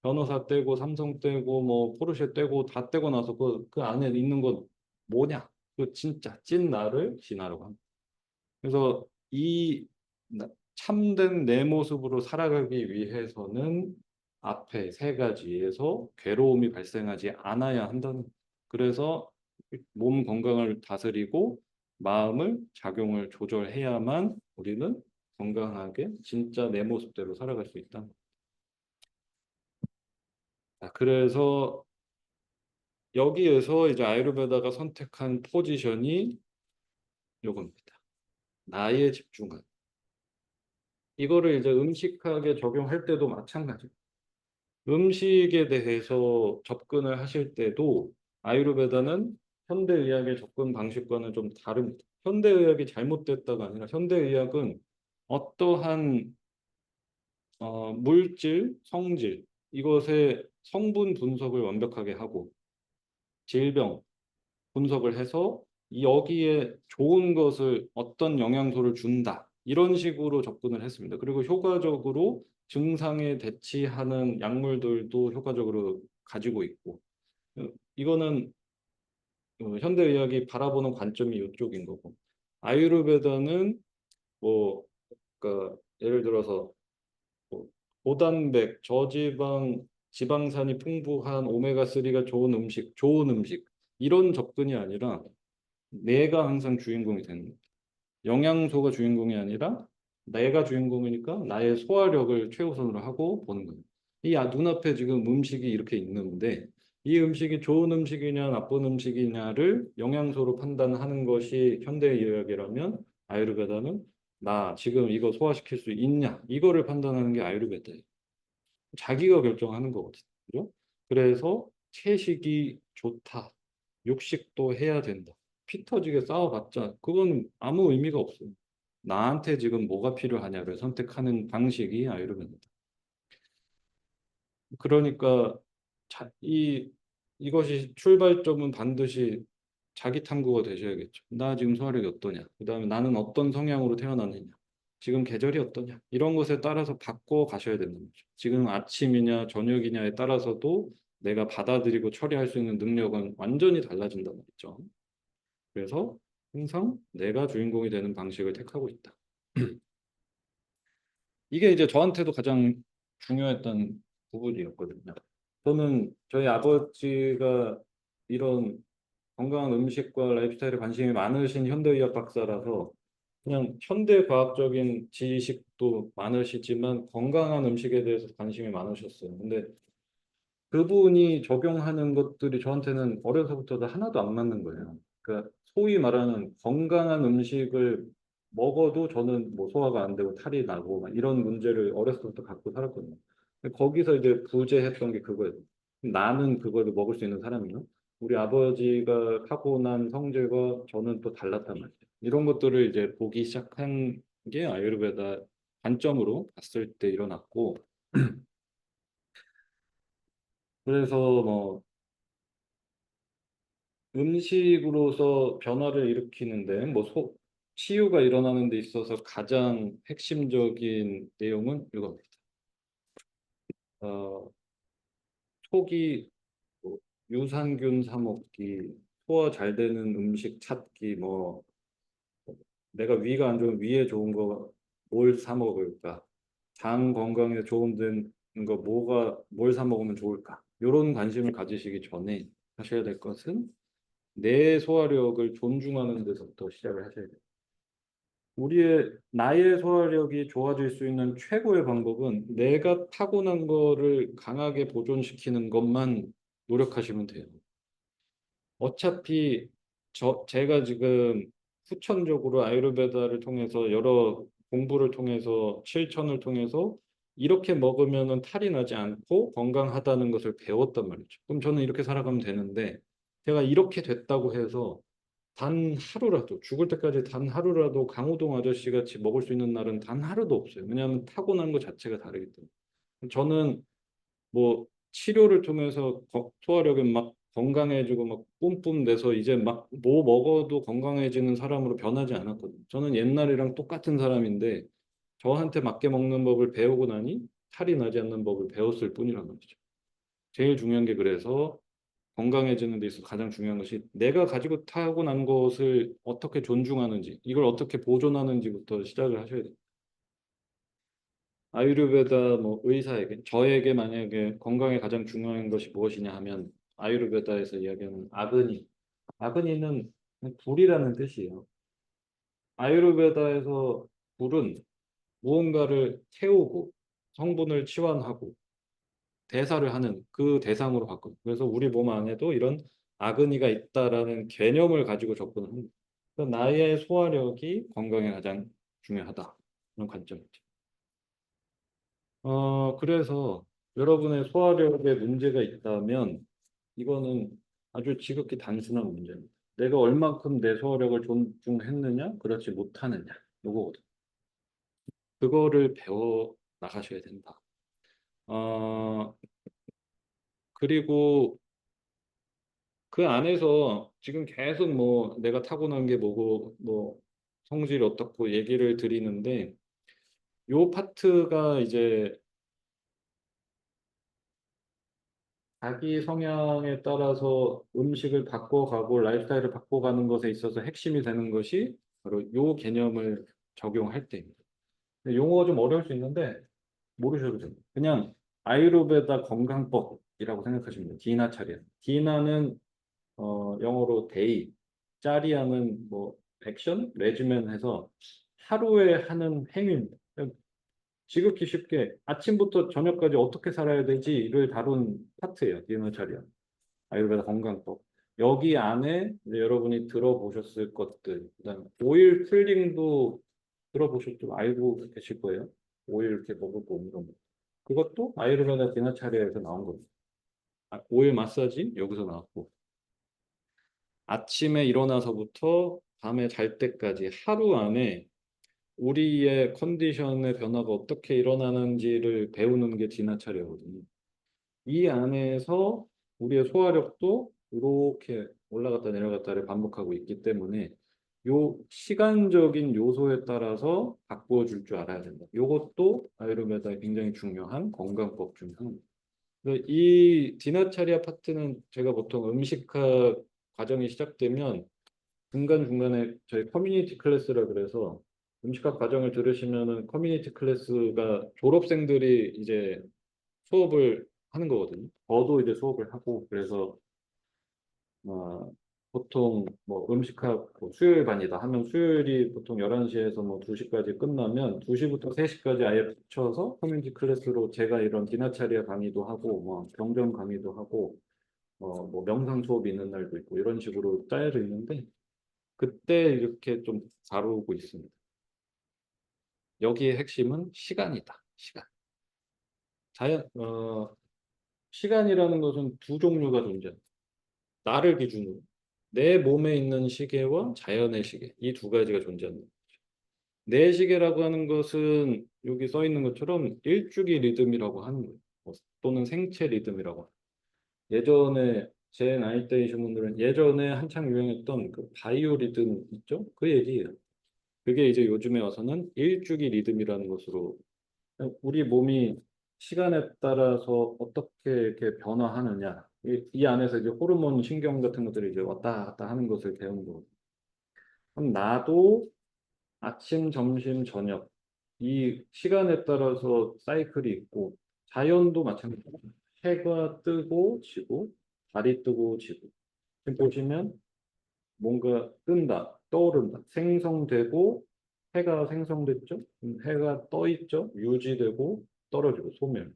변호사 떼고 삼성 떼고 뭐 포르쉐 떼고 다 떼고 나서 그 안에 있는 건 뭐냐? 그 진짜 찐 나를 진아라고 합니다. 그래서 이 참된 내 모습으로 살아가기 위해서는 앞에 세 가지에서 괴로움이 발생하지 않아야 한다는. 그래서 몸 건강을 다스리고 마음을 작용을 조절해야만 우리는 건강하게 진짜 내 모습대로 살아갈 수 있다. 자, 그래서 여기에서 이제 아유르베다가 선택한 포지션이 요겁니다. 나에 집중하는. 이거를 이제 음식학에 적용할 때도 마찬가지. 음식에 대해서 접근을 하실 때도 아유르베다는 현대의학의 접근 방식과는 좀 다릅니다. 현대의학이 잘못됐다가 아니라 현대의학은 어떠한 물질, 성질 이것의 성분 분석을 완벽하게 하고 질병 분석을 해서 여기에 좋은 것을 어떤 영양소를 준다. 이런 식으로 접근을 했습니다. 그리고 효과적으로 증상에 대치하는 약물들도 효과적으로 가지고 있고 이거는 현대의학이 바라보는 관점이 이쪽인 거고 아유르베다는 뭐 그러니까 예를 들어서 뭐 고단백, 저지방, 지방산이 풍부한 오메가3가 좋은 음식 이런 접근이 아니라 내가 항상 주인공이 되는 거예요. 영양소가 주인공이 아니라 내가 주인공이니까 나의 소화력을 최우선으로 하고 보는 거예요. 이 눈앞에 지금 음식이 이렇게 있는데 이 음식이 좋은 음식이냐 나쁜 음식이냐를 영양소로 판단하는 것이 현대의학이라면 아유르베다는 나 지금 이거 소화시킬 수 있냐 이거를 판단하는 게 아유르베다예요. 자기가 결정하는 거거든요. 그죠? 그래서 채식이 좋다. 육식도 해야 된다. 피 터지게 싸워봤자 그건 아무 의미가 없어요. 나한테 지금 뭐가 필요하냐를 선택하는 방식이 아유르베다다. 그러니까 이것이 출발점은 반드시 자기 탐구가 되셔야겠죠. 나 지금 소화력이 어떠냐. 그다음에 나는 어떤 성향으로 태어났느냐. 지금 계절이 어떠냐 이런 것에 따라서 바꿔 가셔야 되는 거죠. 지금 아침이냐 저녁이냐에 따라서도 내가 받아들이고 처리할 수 있는 능력은 완전히 달라진단 말이죠. 그래서 항상 내가 주인공이 되는 방식을 택하고 있다. 이게 이제 저한테도 가장 중요했던 부분이었거든요. 저는 저희 아버지가 이런 건강한 음식과 라이프스타일에 관심이 많으신 현대의학 박사라서 그냥 현대 과학적인 지식도 많으시지만 건강한 음식에 대해서 관심이 많으셨어요. 근데 그분이 적용하는 것들이 저한테는 어려서부터 하나도 안 맞는 거예요. 그러니까 소위 말하는 건강한 음식을 먹어도 저는 뭐 소화가 안 되고 탈이 나고 막 이런 문제를 어렸을 때 갖고 살았거든요. 근데 거기서 이제 부재했던 게 그거예요. 나는 그거를 먹을 수 있는 사람이요. 우리 아버지가 타고난 성질과 저는 또 달랐단 말이에요. 이런 것들을 이제 보기 시작한 게 아유르베다 관점으로 봤을 때 일어났고, 그래서 뭐 음식으로서 변화를 일으키는데 치유가 일어나는 데 있어서 가장 핵심적인 내용은 이겁니다. 어, 초기 뭐 유산균 사 먹기, 소화 잘 되는 음식 찾기, 뭐 내가 위가 안 좋으면 위에 좋은 거 뭘 사 먹을까? 장 건강에 좋은 거 뭘 사 먹으면 좋을까? 이런 관심을 가지시기 전에 하셔야 될 것은 내 소화력을 존중하는 데서부터 시작을 하셔야 돼요. 나의 소화력이 좋아질 수 있는 최고의 방법은 내가 타고난 거를 강하게 보존시키는 것만 노력하시면 돼요. 어차피 제가 지금 후천적으로 아유르베다를 통해서 여러 공부를 통해서 실천을 통해서 이렇게 먹으면은 탈이 나지 않고 건강하다는 것을 배웠단 말이죠. 그럼 저는 이렇게 살아가면 되는데 제가 이렇게 됐다고 해서 단 하루라도 죽을 때까지 단 하루라도 강호동 아저씨 같이 먹을 수 있는 날은 단 하루도 없어요. 왜냐하면 타고난 것 자체가 다르기 때문에. 저는 뭐 치료를 통해서 소화력이 막 건강해지고 막 뿜뿜 내서 이제 막 뭐 먹어도 건강해지는 사람으로 변하지 않았거든요. 저는 옛날이랑 똑같은 사람인데 저한테 맞게 먹는 법을 배우고 나니 탈이 나지 않는 법을 배웠을 뿐이란 말이죠. 제일 중요한 게 그래서 건강해지는 데 있어서 가장 중요한 것이 내가 가지고 타고난 것을 어떻게 존중하는지, 이걸 어떻게 보존하는지부터 시작을 하셔야 돼요. 아유르베다 뭐 의사에게, 저에게 만약에 건강에 가장 중요한 것이 무엇이냐 하면 아유르베다에서 이야기하는 아그니. 아그니는 불이라는 뜻이에요. 아유르베다에서 불은 무언가를 태우고 성분을 치환하고 대사를 하는 그 대상으로 바꿔요. 그래서 우리 몸 안에도 이런 아그니가 있다라는 개념을 가지고 접근을 합니다. 그래서 나의 소화력이 건강에 가장 중요하다. 그런 관점이죠. 그래서 여러분의 소화력에 문제가 있다면 이거는 아주 지극히 단순한 문제입니다. 내가 얼만큼 내 소화력을 존중했느냐, 그렇지 못하느냐, 요거거든. 그거를 배워 나가셔야 된다. 어, 그리고 그 안에서 지금 계속 뭐 내가 타고난 게 뭐고 뭐 성질이 어떻고 얘기를 드리는데 요 파트가 이제 자기 성향에 따라서 음식을 바꿔가고 라이프스타일을 바꿔가는 것에 있어서 핵심이 되는 것이 바로 요 개념을 적용할 때입니다. 용어가 좀 어려울 수 있는데 모르셔도 됩니다. 그냥 아유르베다 건강법이라고 생각하시면 돼요. 디나 차리아. 디나는 영어로 데이, 짜리아는 뭐 액션, 레지멘 해서 하루에 하는 행위입니다. 지극히 쉽게 아침부터 저녁까지 어떻게 살아야 되지를 다룬 파트예요. 디너 차리아. 아유르베다 건강법. 여기 안에 이제 여러분이 들어보셨을 것들, 그다음에 오일 풀링도 들어보셨죠? 알고 계실 거예요. 오일 이렇게 먹고 이런 거. 그것도 아유르베다 디너 차리아에서 나온 겁니다. 오일 마사지 여기서 나왔고 아침에 일어나서부터 밤에 잘 때까지 하루 안에 우리의 컨디션의 변화가 어떻게 일어나는지를 배우는 게 진화차례거든요. 이 안에서 우리의 소화력도 이렇게 올라갔다 내려갔다를 반복하고 있기 때문에 요 시간적인 요소에 따라서 바꾸어 줄 줄 알아야 된다. 요것도 아유르베다의 굉장히 중요한 건강법 중 하나입니다. 이 디나차리아 파트는 제가 보통 음식학 과정이 시작되면 중간중간에 저희 커뮤니티 클래스라 그래서 음식학 과정을 들으시면은 커뮤니티 클래스가 졸업생들이 이제 수업을 하는 거거든요. 저도 이제 수업을 하고 그래서 어, 보통 뭐 음식학 뭐 수요일 반이다 하면 수요일이 보통 11시에서 뭐 2시까지 끝나면 2시부터 3시까지 아예 붙여서 커뮤니티 클래스로 제가 이런 디나차리아 강의도 하고 뭐 경전 강의도 하고 뭐 명상 수업이 있는 날도 있고 이런 식으로 짜여져 있는데 그때 이렇게 좀 다루고 있습니다. 여기의 핵심은 시간이다. 시간. 자연 시간이라는 것은 두 종류가 존재합니다. 나를 기준으로 내 몸에 있는 시계와 자연의 시계 이 두 가지가 존재합니다. 내 시계라고 하는 것은 여기 써 있는 것처럼 일주기 리듬이라고 하는 거예요. 또는 생체 리듬이라고. 예전에 제 나이 대이신 분들은 예전에 한창 유행했던 그 바이오 리듬 있죠? 그 얘기예요. 그게 이제 요즘에 와서는 일주기 리듬이라는 것으로 우리 몸이 시간에 따라서 어떻게 이렇게 변화하느냐 이 안에서 이제 호르몬 신경 같은 것들이 이제 왔다 갔다 하는 것을 배우는 거거든요. 그럼 나도 아침, 점심, 저녁 이 시간에 따라서 사이클이 있고 자연도 마찬가지로 해가 뜨고 지고 달이 뜨고 지고 지금 보시면 뭔가 뜬다, 떠오른다, 생성되고 해가 생성됐죠? 해가 떠 있죠? 유지되고 떨어지고 소멸.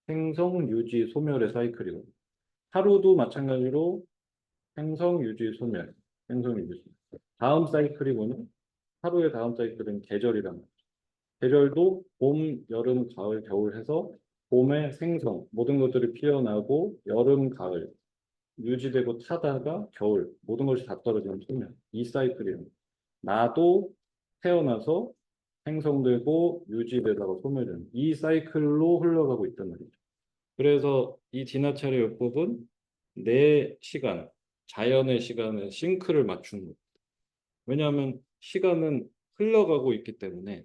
생성, 유지, 소멸의 사이클이고 하루도 마찬가지로 생성, 유지, 소멸. 생성, 유지, 소멸. 다음 사이클이고는 하루의 다음 사이클은 계절이란 말이죠. 계절도 봄, 여름, 가을, 겨울 해서 봄에 생성, 모든 것들이 피어나고 여름, 가을 유지되고 타다가 겨울 모든 것이 다 떨어지는 소멸. 이 사이클이에요. 나도 태어나서 생성되고 유지되다가 소멸되는 이 사이클로 흘러가고 있단 말이죠. 그래서 이 디나차리 요법은 내 시간, 자연의 시간에 싱크를 맞추는 거예요. 왜냐하면 시간은 흘러가고 있기 때문에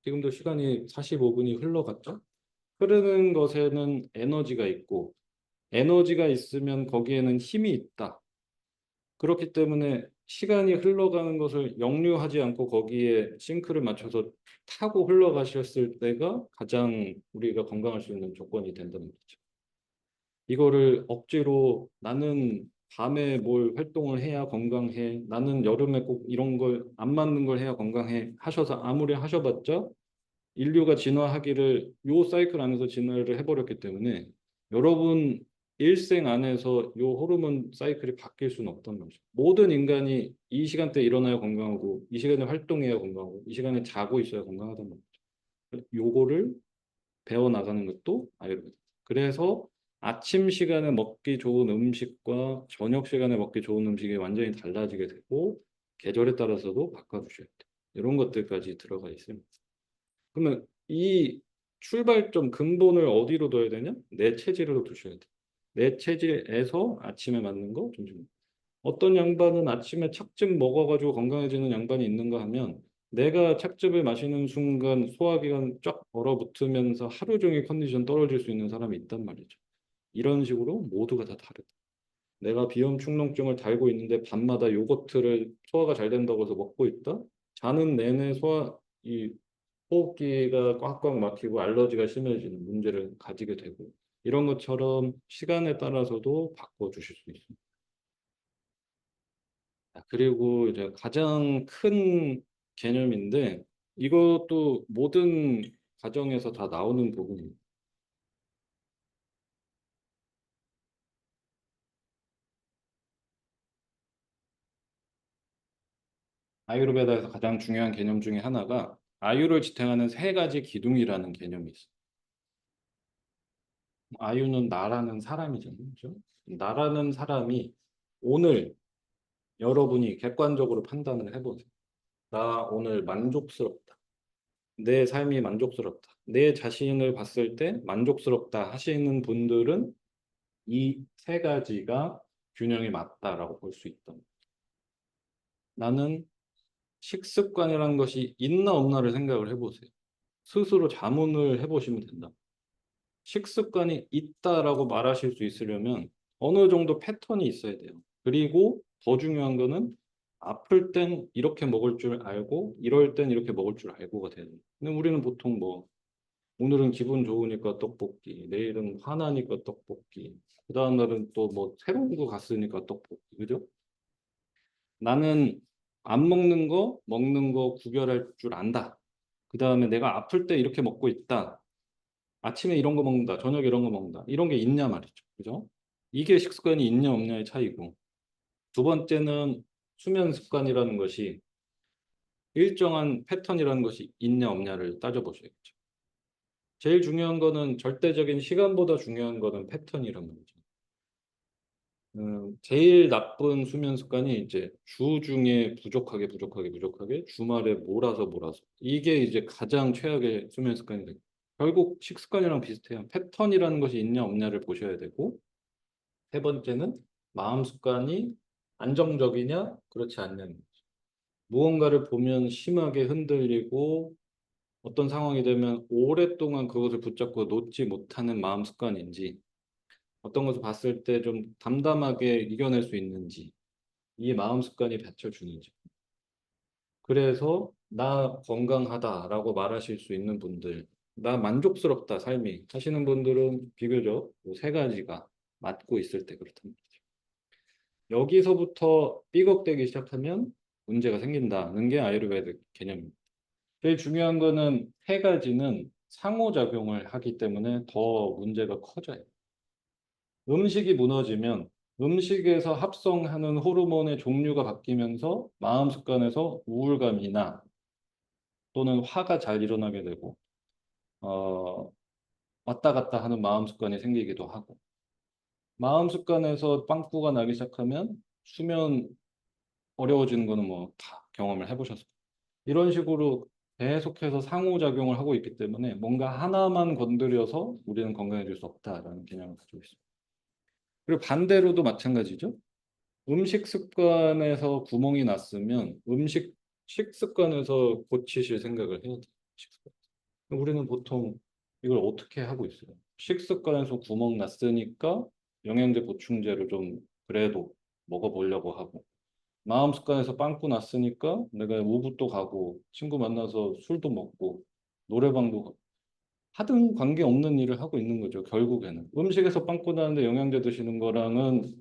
지금도 시간이 45분이 흘러갔죠? 흐르는 것에는 에너지가 있고 에너지가 있으면 거기에는 힘이 있다. 그렇기 때문에 시간이 흘러가는 것을 역류하지 않고 거기에 싱크를 맞춰서 타고 흘러가셨을 때가 가장 우리가 건강할 수 있는 조건이 된다는 거죠. 이거를 억지로 나는 밤에 뭘 활동을 해야 건강해. 나는 여름에 꼭 이런 걸 안 맞는 걸 해야 건강해. 하셔서 아무리 하셔봤자 인류가 진화하기를 요 사이클 안에서 진화를 해버렸기 때문에 여러분 일생 안에서 요 호르몬 사이클이 바뀔 수는 없단 말이죠. 모든 인간이 이 시간대에 일어나야 건강하고 이 시간에 활동해야 건강하고 이 시간에 자고 있어야 건강하단 말이죠. 요거를 배워나가는 것도 아유르베다. 그래서 아침 시간에 먹기 좋은 음식과 저녁 시간에 먹기 좋은 음식이 완전히 달라지게 되고 계절에 따라서도 바꿔주셔야 돼요. 이런 것들까지 들어가 있습니다. 그러면 이 출발점 근본을 어디로 둬야 되냐? 내 체질로 두셔야 돼. 내 체질에서 아침에 맞는 거 좀. 어떤 양반은 아침에 착즙 먹어가지고 건강해지는 양반이 있는가 하면 내가 착즙을 마시는 순간 소화기관 쫙 얼어붙으면서 하루 종일 컨디션 떨어질 수 있는 사람이 있단 말이죠. 이런 식으로 모두가 다 다르다. 내가 비염 축농증을 달고 있는데 밤마다 요거트를 소화가 잘 된다고 해서 먹고 있다? 자는 내내 이 호흡기가 꽉꽉 막히고 알러지가 심해지는 문제를 가지게 되고 이런 것처럼 시간에 따라서도 바꿔주실 수 있습니다. 그리고 이제 가장 큰 개념인데 이것도 모든 가정에서 다 나오는 부분입니다. 아유르베다에서 가장 중요한 개념 중에 하나가 아유를 지탱하는 세 가지 기둥이라는 개념이 있어요. 아유는 나라는 사람이잖아요. 그죠? 나라는 사람이 오늘 여러분이 객관적으로 판단을 해보세요. 나 오늘 만족스럽다. 내 삶이 만족스럽다. 내 자신을 봤을 때 만족스럽다 하시는 분들은 이 세 가지가 균형이 맞다라고 볼 수 있다. 나는 식습관이라는 것이 있나 없나를 생각을 해보세요. 스스로 자문을 해보시면 된다. 식습관이 있다라고 말하실 수 있으려면 어느 정도 패턴이 있어야 돼요. 그리고 더 중요한 거는 아플 땐 이렇게 먹을 줄 알고 이럴 땐 이렇게 먹을 줄 알고가 돼야 돼요. 근데 우리는 보통 뭐 오늘은 기분 좋으니까 떡볶이, 내일은 화나니까 떡볶이, 그 다음 날은 또 뭐 새로운 거 갔으니까 떡볶이, 그죠? 나는 안 먹는 거, 먹는 거 구별할 줄 안다. 그 다음에 내가 아플 때 이렇게 먹고 있다. 아침에 이런 거 먹는다. 저녁에 이런 거 먹는다. 이런 게 있냐 말이죠. 그죠? 이게 식습관이 있냐 없냐의 차이고. 두 번째는 수면 습관이라는 것이 일정한 패턴이라는 것이 있냐 없냐를 따져보셔야겠죠. 제일 중요한 거는 절대적인 시간보다 중요한 거는 패턴이란 말이죠. 제일 나쁜 수면 습관이 이제 주중에 부족하게 주말에 몰아서 이게 이제 가장 최악의 수면 습관이 돼요. 결국 식습관이랑 비슷해요. 패턴이라는 것이 있냐 없냐를 보셔야 되고 세 번째는 마음 습관이 안정적이냐 그렇지 않냐는 거죠. 무언가를 보면 심하게 흔들리고 어떤 상황이 되면 오랫동안 그것을 붙잡고 놓지 못하는 마음 습관인지 어떤 것을 봤을 때 좀 담담하게 이겨낼 수 있는지 이 마음 습관이 받쳐주는지 그래서 나 건강하다라고 말하실 수 있는 분들 나 만족스럽다 삶이 하시는 분들은 비교적 이세 가지가 맞고 있을 때 그렇답니다. 여기서부터 삐걱대기 시작하면 문제가 생긴다는 게 아유르베드 개념입니다. 제일 중요한 거는 세 가지는 상호작용을 하기 때문에 더 문제가 커져요. 음식이 무너지면 음식에서 합성하는 호르몬의 종류가 바뀌면서 마음 습관에서 우울감이나 또는 화가 잘 일어나게 되고 어, 왔다 갔다 하는 마음 습관이 생기기도 하고 마음 습관에서 빵꾸가 나기 시작하면 수면 어려워지는 거는 뭐 다 경험을 해보셨을 거예요. 이런 식으로 계속해서 상호작용을 하고 있기 때문에 뭔가 하나만 건드려서 우리는 건강해질 수 없다라는 개념을 가지고 있습니다. 그리고 반대로도 마찬가지죠. 음식 습관에서 구멍이 났으면 식습관에서 고치실 생각을 해야 돼요. 식습관. 우리는 보통 이걸 어떻게 하고 있어요? 식습관에서 구멍 났으니까 영양제 보충제를 좀 그래도 먹어보려고 하고 마음 습관에서 빵꾸 났으니까 내가 우붓도 가고 친구 만나서 술도 먹고 노래방도 가고 하등 관계없는 일을 하고 있는 거죠. 결국에는 음식에서 빵꾸 나는데 영양제 드시는 거랑은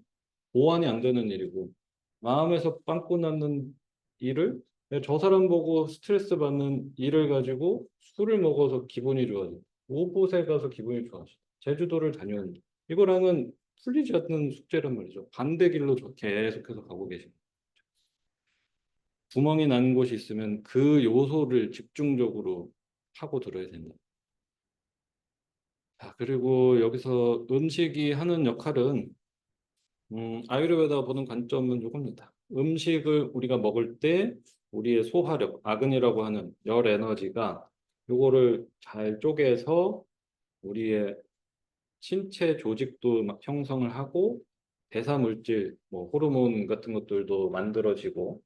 보완이 안 되는 일이고 마음에서 빵꾸 나는 일을 저 사람 보고 스트레스 받는 일을 가지고 술을 먹어서 기분이 좋아져. 오붓에 가서 기분이 좋아져. 제주도를 다녀온 이거랑은 풀리지 않는 숙제란 말이죠. 반대 길로 계속해서 가고 계신. 구멍이 난 곳이 있으면 그 요소를 집중적으로 파고 들어야 된다. 자, 그리고 여기서 음식이 하는 역할은 아유르베다 보는 관점은 이겁니다. 음식을 우리가 먹을 때 우리의 소화력, 아근이라고 하는 열 에너지가 요거를 잘 쪼개서 우리의 신체 조직도 막 형성을 하고 대사 물질, 뭐 호르몬 같은 것들도 만들어지고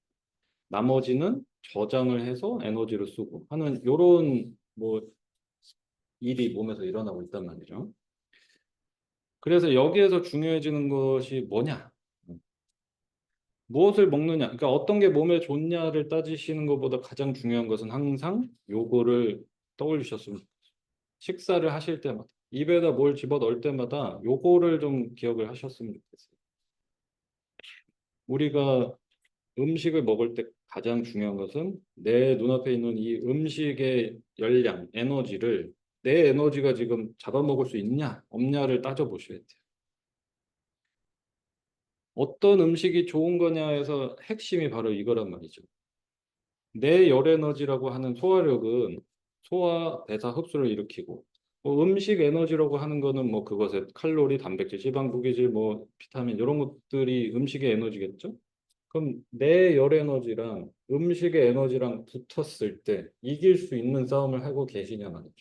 나머지는 저장을 해서 에너지를 쓰고 하는 요런 뭐 일이 몸에서 일어나고 있단 말이죠. 그래서 여기에서 중요해지는 것이 뭐냐? 무엇을 먹느냐, 그러니까 어떤 게 몸에 좋냐를 따지시는 것보다 가장 중요한 것은 항상 요거를 떠올리셨으면 좋겠어요. 식사를 하실 때마다, 입에다 뭘 집어 넣을 때마다 요거를 좀 기억을 하셨으면 좋겠어요. 우리가 음식을 먹을 때 가장 중요한 것은 내 눈앞에 있는 이 음식의 열량, 에너지를 내 에너지가 지금 잡아먹을 수 있냐, 없냐를 따져보셔야 돼요. 어떤 음식이 좋은 거냐에서 핵심이 바로 이거란 말이죠. 내 열에너지라고 하는 소화력은 소화, 대사, 흡수를 일으키고 음식 에너지라고 하는 거는 뭐 그것의 칼로리, 단백질, 지방, 무기질, 뭐 비타민 이런 것들이 음식의 에너지겠죠? 그럼 내 열에너지랑 음식의 에너지랑 붙었을 때 이길 수 있는 싸움을 하고 계시냐 말이죠.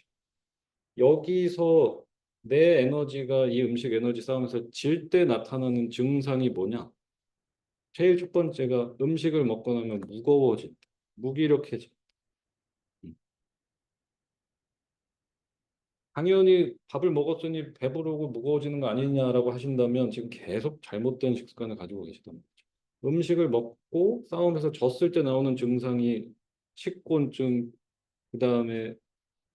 여기서 내 에너지가 이 음식 에너지 싸움에서 질 때 나타나는 증상이 뭐냐? 제일 첫 번째가 음식을 먹고 나면 무거워진다. 무기력해져. 음. 당연히 밥을 먹었으니 배부르고 무거워지는 거 아니냐라고 하신다면 지금 계속 잘못된 식습관을 가지고 계시단 말이죠. 음식을 먹고 싸움에서 졌을 때 나오는 증상이 식곤증, 그다음에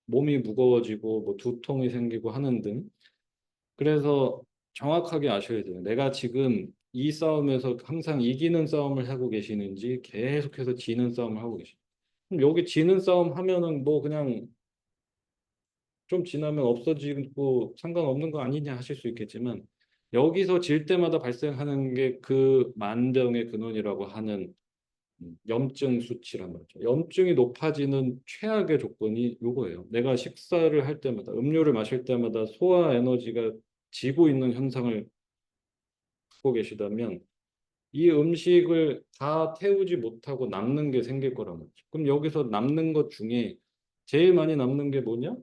몸이 무거워지고 뭐 두통이 생기고 하는 등. 그래서 정확하게 아셔야 돼요. 내가 지금 이 싸움에서 항상 이기는 싸움을 하고 계시는지 계속해서 지는 싸움을 하고 계시는지. 그럼 여기 지는 싸움 하면은 뭐 그냥 좀 지나면 없어지고 상관없는 거 아니냐 하실 수 있겠지만, 여기서 질 때마다 발생하는 게 그 만병의 근원이라고 하는 염증 수치란 말이죠. 염증이 높아지는 최악의 조건이 요거예요. 내가 식사를 할 때마다, 음료를 마실 때마다 소화 에너지가 지고 있는 현상을 갖고 계시다면 이 음식을 다 태우지 못하고 남는 게 생길 거란 말이죠. 그럼 여기서 남는 것 중에 제일 많이 남는 게 뭐냐?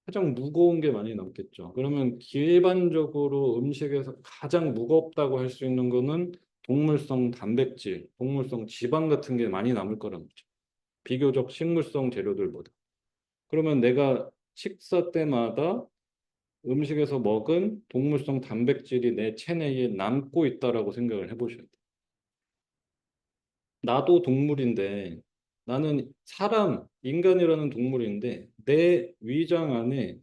가장 무거운 게 많이 남겠죠. 그러면 일반적으로 음식에서 가장 무겁다고 할 수 있는 거는 동물성 단백질, 동물성 지방 같은 게 많이 남을 거란 말이죠. 비교적 식물성 재료들보다. 그러면 내가 식사 때마다 음식에서 먹은 동물성 단백질이 내 체내에 남고 있다라고 생각을 해보셔야 돼요. 나도 동물인데, 나는 사람, 인간이라는 동물인데 내 위장 안에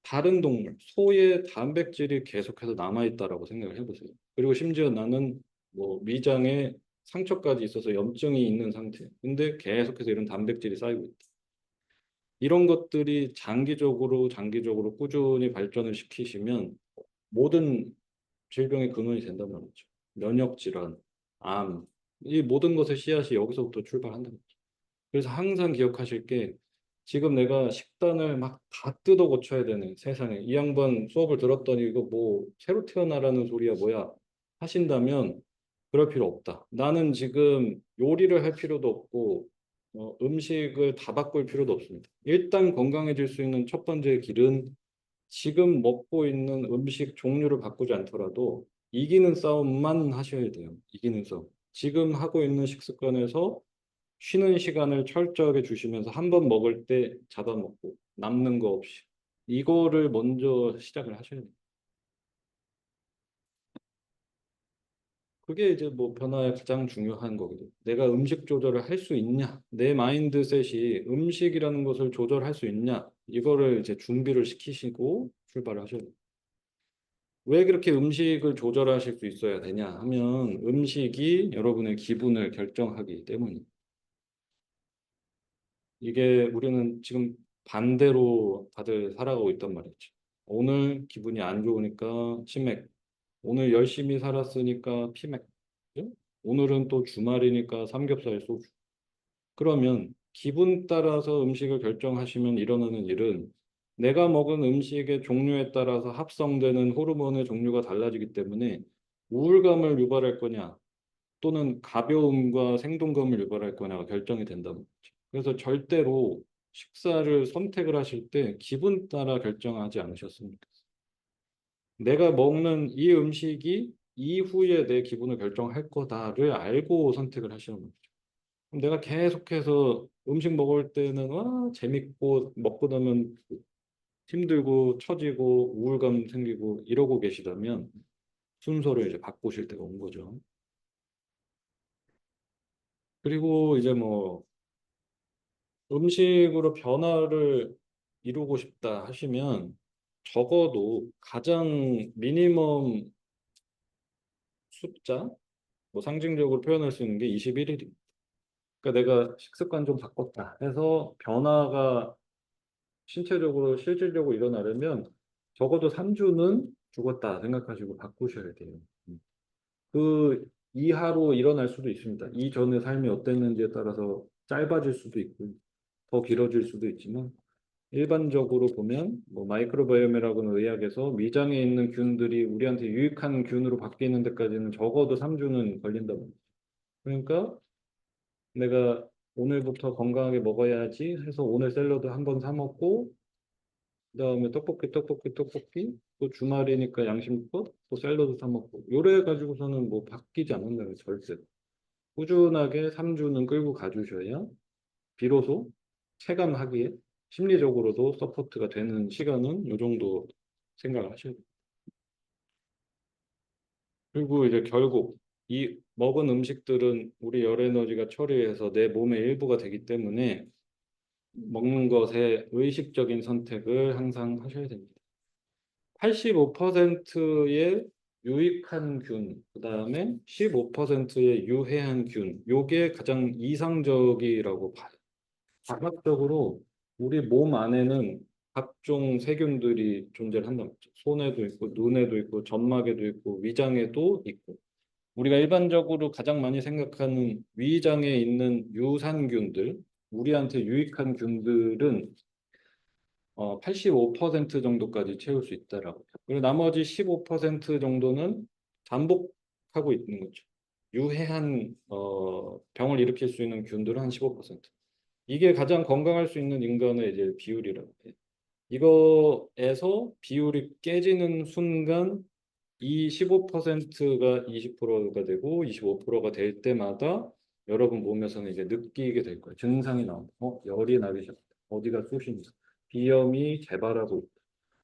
다른 동물, 소의 단백질이 계속해서 남아있다라고 생각을 해보세요. 그리고 심지어 나는 뭐 위장에 상처까지 있어서 염증이 있는 상태. 근데 계속해서 이런 단백질이 쌓이고 있다. 이런 것들이 장기적으로 꾸준히 발전을 시키시면 모든 질병의 근원이 된단 말이죠. 면역 질환, 암, 이 모든 것의 씨앗이 여기서부터 출발한다. 그래서 항상 기억하실 게, 지금 내가 식단을 막 다 뜯어 고쳐야 되는 세상에 이 양반 수업을 들었더니 이거 뭐 새로 태어나라는 소리야 뭐야 하신다면 그럴 필요 없다. 나는 지금 요리를 할 필요도 없고 음식을 다 바꿀 필요도 없습니다. 일단 건강해질 수 있는 첫 번째 길은 지금 먹고 있는 음식 종류를 바꾸지 않더라도 이기는 싸움만 하셔야 돼요. 이기는 싸움. 지금 하고 있는 식습관에서 쉬는 시간을 철저하게 주시면서 한 번 먹을 때 잡아먹고 남는 거 없이 이거를 먼저 시작을 하셔야 돼요. 그게 이제 뭐 변화의 가장 중요한 거거든요. 내가 음식 조절을 할 수 있냐? 내 마인드셋이 음식이라는 것을 조절할 수 있냐? 이거를 이제 준비를 시키시고 출발을 하셔야 돼요. 왜 그렇게 음식을 조절하실 수 있어야 되냐 하면 음식이 여러분의 기분을 결정하기 때문입니다. 이게 우리는 지금 반대로 다들 살아가고 있단 말이죠. 오늘 기분이 안 좋으니까 치맥, 오늘 열심히 살았으니까 피맥, 예? 오늘은 또 주말이니까 삼겹살 소주. 그러면 기분 따라서 음식을 결정하시면 일어나는 일은 내가 먹은 음식의 종류에 따라서 합성되는 호르몬의 종류가 달라지기 때문에 우울감을 유발할 거냐 또는 가벼움과 생동감을 유발할 거냐가 결정이 된다는 거죠. 그래서 절대로 식사를 선택을 하실 때 기분 따라 결정하지 않으셨으면 좋겠어요. 내가 먹는 이 음식이 이후에 내 기분을 결정할 거다를 알고 선택을 하시는 거죠. 그럼 내가 계속해서 음식 먹을 때는 와 재밌고 먹고 나면 힘들고 처지고 우울감 생기고 이러고 계시다면 순서를 이제 바꾸실 때가 온 거죠. 그리고 이제 뭐 음식으로 변화를 이루고 싶다 하시면 적어도 가장 미니멈 숫자, 뭐 상징적으로 표현할 수 있는 게 21일입니다. 그러니까 내가 식습관 좀 바꿨다 해서 변화가 신체적으로 실질적으로 일어나려면 적어도 3주는 죽었다 생각하시고 바꾸셔야 돼요. 그 이하로 일어날 수도 있습니다. 이전의 삶이 어땠는지에 따라서 짧아질 수도 있고 더 길어질 수도 있지만 일반적으로 보면 뭐 마이크로바이옴이라고는 의학에서 위장에 있는 균들이 우리한테 유익한 균으로 바뀌는 데까지는 적어도 3주는 걸린다고 합니다. 그러니까 내가 오늘부터 건강하게 먹어야지 해서 오늘 샐러드 한 번 사 먹고 그다음에 떡볶이 또 주말이니까 양심껏 또 샐러드 사 먹고 요래 가지고서는 뭐 바뀌지 않는다는 거예요, 절대. 꾸준하게 3주는 끌고 가주셔야 비로소 체감하기에 심리적으로도 서포트가 되는 시간은 이 정도 생각을 하셔야 돼요. 그리고 이제 결국 이 먹은 음식들은 우리 열 에너지가 처리해서 내 몸의 일부가 되기 때문에 먹는 것에 의식적인 선택을 항상 하셔야 됩니다. 85%의 유익한 균, 그다음에 15%의 유해한 균, 요게 가장 이상적이라고 봐요. 과학적으로 우리 몸 안에는 각종 세균들이 존재를 한단 말이죠. 손에도 있고, 눈에도 있고, 점막에도 있고, 위장에도 있고. 우리가 일반적으로 가장 많이 생각하는 위장에 있는 유산균들, 우리한테 유익한 균들은 85% 정도까지 채울 수 있다라고 해요. 그리고 나머지 15% 정도는 잠복하고 있는 거죠. 유해한 병을 일으킬 수 있는 균들은 한 15%. 이게 가장 건강할 수 있는 인간의 이제 비율이라고 해요. 이거에서 비율이 깨지는 순간 이 15%가 20%가 되고 25%가 될 때마다 여러분 몸에서는 이제 느끼게 될 거예요. 증상이 나온다. 열이 나기 시작한다. 어디가 쑤신다. 비염이 재발하고 있다.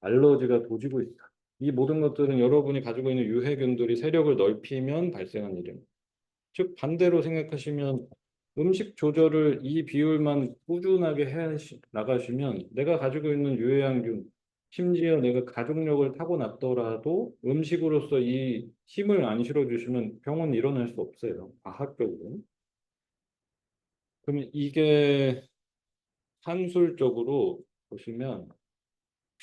알러지가 도지고 있다. 이 모든 것들은 여러분이 가지고 있는 유해균들이 세력을 넓히면 발생한 일입니다. 즉 반대로 생각하시면 음식 조절을 이 비율만 꾸준하게 해 나가시면 내가 가지고 있는 유해양균 심지어 내가 가족력을 타고났더라도 음식으로서 이 힘을 안 실어주시면 병은 일어날 수 없어요. 과학적으로. 그러면 이게 산술적으로 보시면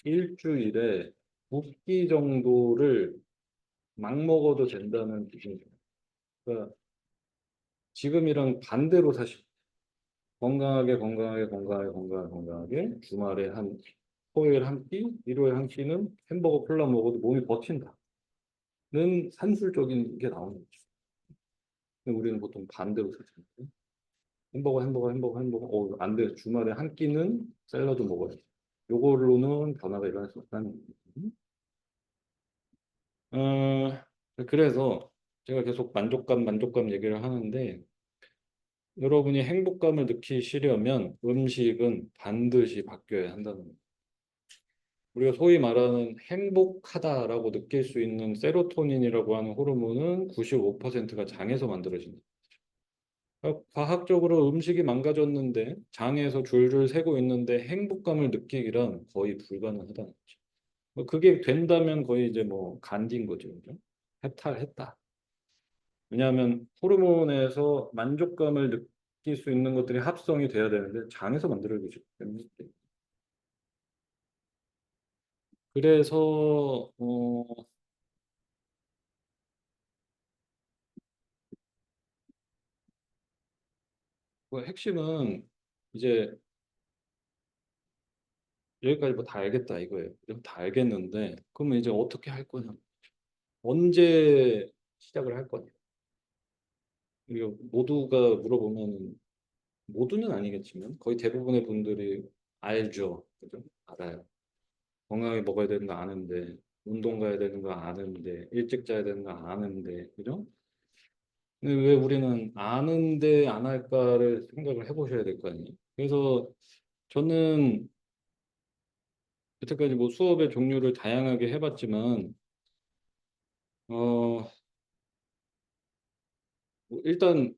일주일에 2끼 정도를 막 먹어도 된다는 기준이에요. 그러니까 지금이랑 반대로 사실 건강하게 건강하게 건강하게 건강하게 건강하게 주말에 한 토요일 한 끼, 일요일 한 끼는 햄버거 콜라 먹어도 몸이 버틴다는 산술적인 게 나오는 거죠. 근데 우리는 보통 반대로 살잖아요. 햄버거 햄버거 햄버거 햄버거 안 돼. 주말에 한 끼는 샐러드 먹어야지. 요걸로는 변화가 일어날 수 없다는 거죠. 어, 그래서 제가 계속 만족감 만족감 얘기를 하는데 여러분이 행복감을 느끼시려면 음식은 반드시 바뀌어야 한다는 거예요. 우리가 소위 말하는 행복하다라고 느낄 수 있는 세로토닌이라고 하는 호르몬은 95%가 장에서 만들어진다. 그러니까 과학적으로 음식이 망가졌는데 장에서 줄줄 새고 있는데 행복감을 느끼기란 거의 불가능하다는 거죠. 그게 된다면 거의 이제 뭐 간디인 거죠. 그죠? 해탈했다. 왜냐하면 호르몬에서 만족감을 느낄 수 있는 것들이 합성이 돼야 되는데 장에서 만들어지기 때문에 그래서 그 핵심은 이제 여기까지 뭐 다 알겠다 이거예요. 이거 다 알겠는데 그러면 이제 어떻게 할 거냐? 언제 시작을 할 거냐? 이거 모두가 물어보면 모두는 아니겠지만 거의 대부분의 분들이 알죠. 그죠? 알아요. 건강하게 먹어야 되는 거 아는데 운동 가야 되는 거 아는데 일찍 자야 되는 거 아는데 그죠? 근데 왜 우리는 아는데 안 할까를 생각을 해보셔야 될 거 아니에요. 그래서 저는 여태까지 뭐 수업의 종류를 다양하게 해봤지만 어, 뭐 일단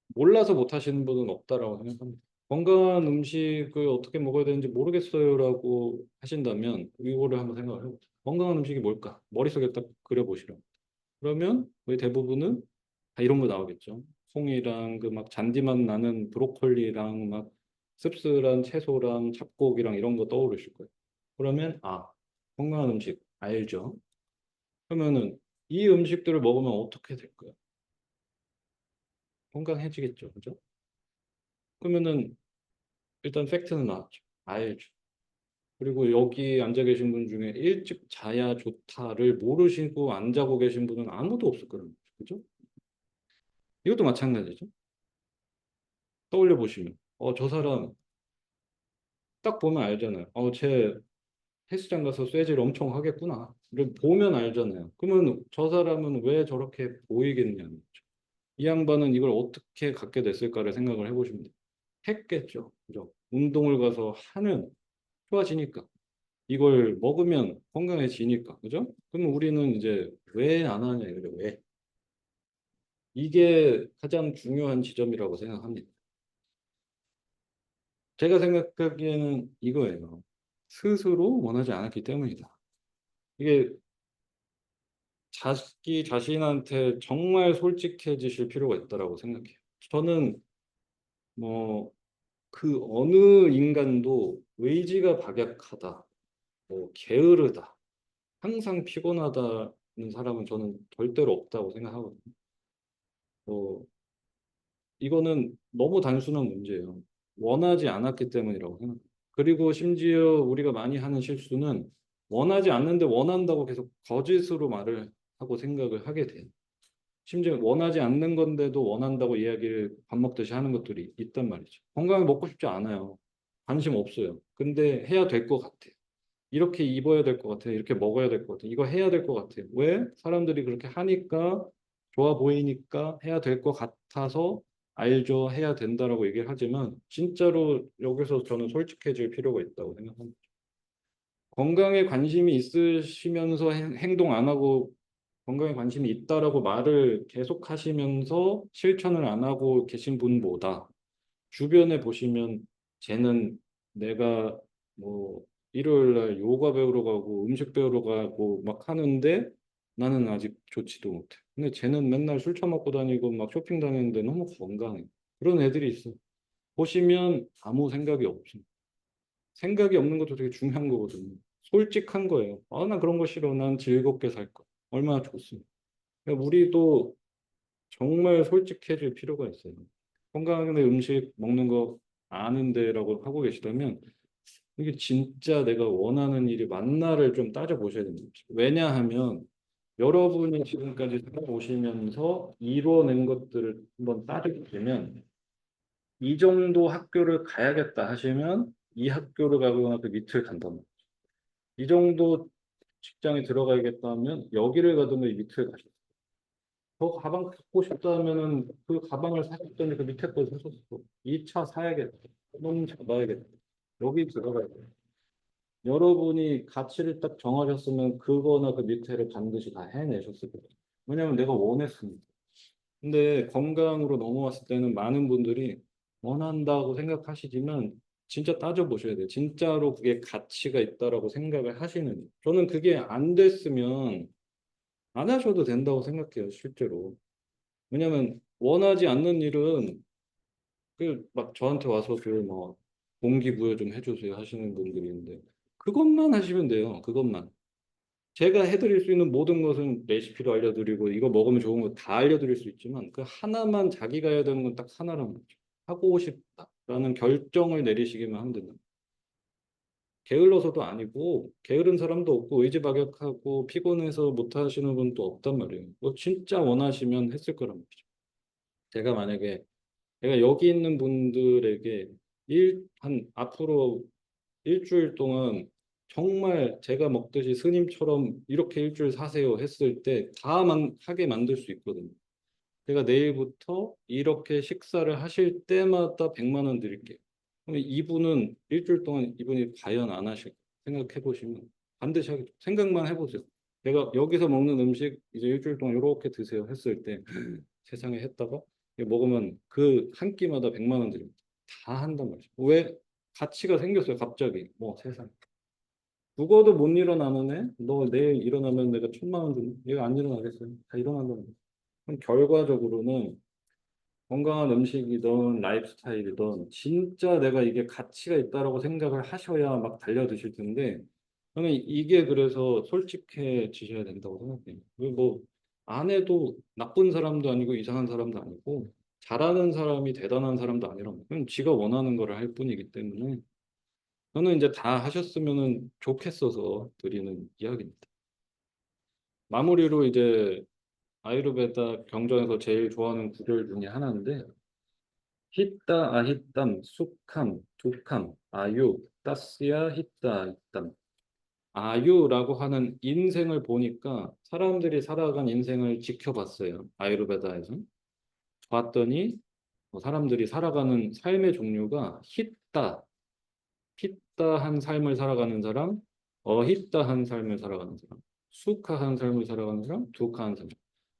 몰라서 못 하시는 분은 없다라고 생각합니다. 건강한 음식을 어떻게 먹어야 되는지 모르겠어요라고 하신다면 이거를 한번 생각을 해보세요. 건강한 음식이 뭘까? 머릿속에 딱 그려보시라고. 그러면 거의 대부분은 다 이런 거 나오겠죠. 송이랑 그 막 잔디맛 나는 브로콜리랑 막 씁쓸한 채소랑 잡곡이랑 이런 거 떠오르실 거예요. 그러면 건강한 음식 알죠? 그러면은 이 음식들을 먹으면 어떻게 될까요? 건강해지겠죠, 그죠? 그러면은 일단 팩트는 나왔죠. 알죠. 그리고 여기 앉아 계신 분 중에 일찍 자야 좋다를 모르시고 안 자고 계신 분은 아무도 없을 거예요. 그죠? 이것도 마찬가지죠. 떠올려 보시면, 저 사람 딱 보면 알잖아요. 쟤 헬스장 가서 쇠질 엄청 하겠구나. 이걸 보면 알잖아요. 그러면 저 사람은 왜 저렇게 보이겠냐는 거죠. 이 양반은 이걸 어떻게 갖게 됐을까를 생각을 해보시면 돼요. 했겠죠. 그죠? 운동을 가서 하면 좋아지니까. 이걸 먹으면 건강해지니까. 그죠? 그럼 우리는 이제 왜 안 하냐, 이거죠. 왜? 이게 가장 중요한 지점이라고 생각합니다. 제가 생각하기에는 이거예요. 스스로 원하지 않았기 때문이다. 이게 자기 자신한테 정말 솔직해지실 필요가 있다라고 생각해요. 저는 뭐 그 어느 인간도 의지가 박약하다, 뭐 게으르다, 항상 피곤하다는 사람은 저는 절대로 없다고 생각하거든요. 뭐 이거는 너무 단순한 문제예요. 원하지 않았기 때문이라고 생각해요. 그리고 심지어 우리가 많이 하는 실수는 원하지 않는데 원한다고 계속 거짓으로 말을 하고 생각을 하게 돼요. 심지어 원하지 않는 건데도 원한다고 이야기를 밥 먹듯이 하는 것들이 있단 말이죠. 건강에 먹고 싶지 않아요. 관심 없어요. 근데 해야 될 것 같아요. 이렇게 입어야 될 것 같아요. 이렇게 먹어야 될 것 같아요. 이거 해야 될 것 같아요. 왜? 사람들이 그렇게 하니까 좋아 보이니까 해야 될 것 같아서 알죠. 해야 된다라고 얘기를 하지만 진짜로 여기서 저는 솔직해질 필요가 있다고 생각합니다. 건강에 관심이 있으시면서 행동 안 하고 건강에 관심이 있다라고 말을 계속 하시면서 실천을 안 하고 계신 분보다 주변에 보시면 쟤는 내가 뭐 일요일 날 요가 배우러 가고 음식 배우러 가고 막 하는데 나는 아직 좋지도 못해. 근데 쟤는 맨날 술 처먹고 다니고 막 쇼핑 다니는데 너무 건강해. 그런 애들이 있어. 보시면 아무 생각이 없어. 생각이 없는 것도 되게 중요한 거거든요. 솔직한 거예요. 아, 나 그런 거 싫어. 난 즐겁게 살 거야. 얼마나 좋습니까? 그러니까 우리도 정말 솔직해질 필요가 있어요. 건강한 음식 먹는 거 아는데라고 하고 계시다면 이게 진짜 내가 원하는 일이 맞나를 좀 따져보셔야 됩니다. 왜냐하면 여러분이 지금까지 살아오시면서 이뤄낸 것들을 한번 따져보시면 이 정도 학교를 가야겠다 하시면 이 학교를 가거나 그 밑을 간단 말이에요. 이 정도 직장에 들어가야겠다 하면 여기를 가든가 이 밑을 가셔요. 저 가방 갖고 싶다 하면은 그 가방을 사셨더니 그 밑에 걸 사셨어. 이 차 사야겠다. 너무 잡아야겠다. 여기 들어가야 돼. 여러분이 가치를 딱 정하셨으면 그거나 그 밑에를 반드시 다 해내셨을 거예요. 왜냐하면 내가 원했으니까. 근데 건강으로 넘어왔을 때는 많은 분들이 원한다고 생각하시지만 진짜 따져보셔야 돼요. 진짜로 그게 가치가 있다라고 생각을 하시는지. 저는 그게 안 됐으면 안 하셔도 된다고 생각해요, 실제로. 왜냐면 원하지 않는 일은 그 막 저한테 와서 그 뭐 동기부여 좀 해주세요 하시는 분들이 있는데 그것만 하시면 돼요. 그것만. 제가 해드릴 수 있는 모든 것은 레시피로 알려드리고 이거 먹으면 좋은 거 다 알려드릴 수 있지만 그 하나만 자기가 해야 되는 건 딱 하나란 말이죠. 하고 싶다라는 결정을 내리시기만 하면 된다. 게을러서도 아니고 게으른 사람도 없고 의지박약하고 피곤해서 못 하시는 분도 없단 말이에요. 뭐 진짜 원하시면 했을 거란 말이죠. 제가 만약에 제가 여기 있는 분들에게 한 앞으로 일주일 동안 정말 제가 먹듯이 스님처럼 이렇게 일주일 사세요 했을 때 하게 만들 수 있거든요. 제가 내일부터 이렇게 식사를 하실 때마다 100만 원 드릴게요. 그럼 이분은 일주일 동안 이분이 과연 안 하실까 생각해 보시면 반드시 하겠죠. 생각만 해보세요. 내가 여기서 먹는 음식 이제 일주일 동안 이렇게 드세요 했을 때 세상에 했다가 이거 먹으면 그 한 끼마다 100만 원 드립니다. 다 한단 말이죠. 왜? 가치가 생겼어요. 갑자기. 뭐 세상. 죽어도 못 일어나는 애? 너 내일 일어나면 내가 1,000만 원 주는? 얘가 안 일어나겠어요. 다 일어난다는 거예요. 그럼 결과적으로는 건강한 음식이든 라이프스타일이든 진짜 내가 이게 가치가 있다라고 생각을 하셔야 막 달려드실 텐데 저는 이게 그래서 솔직해지셔야 된다고 생각해요. 그리고 뭐 안 해도 나쁜 사람도 아니고 이상한 사람도 아니고 잘하는 사람이 대단한 사람도 아니라 그냥 지가 원하는 거를 할 뿐이기 때문에 저는 이제 다 하셨으면 좋겠어서 드리는 이야기입니다. 마무리로 이제 아유르베다 경전에서 제일 좋아하는 구절 중에 하나인데 히따 아히땀 숙함 두캄 아유 따스야 히따 아히땀 아유라고 하는 인생을 보니까 사람들이 살아간 인생을 지켜봤어요. 아유르베다에서 봤더니 사람들이 살아가는 삶의 종류가 히따한 삶을 살아가는 사람, 어히따한 삶을 살아가는 사람, 수카한 삶을 살아가는 사람, 두카한 삶.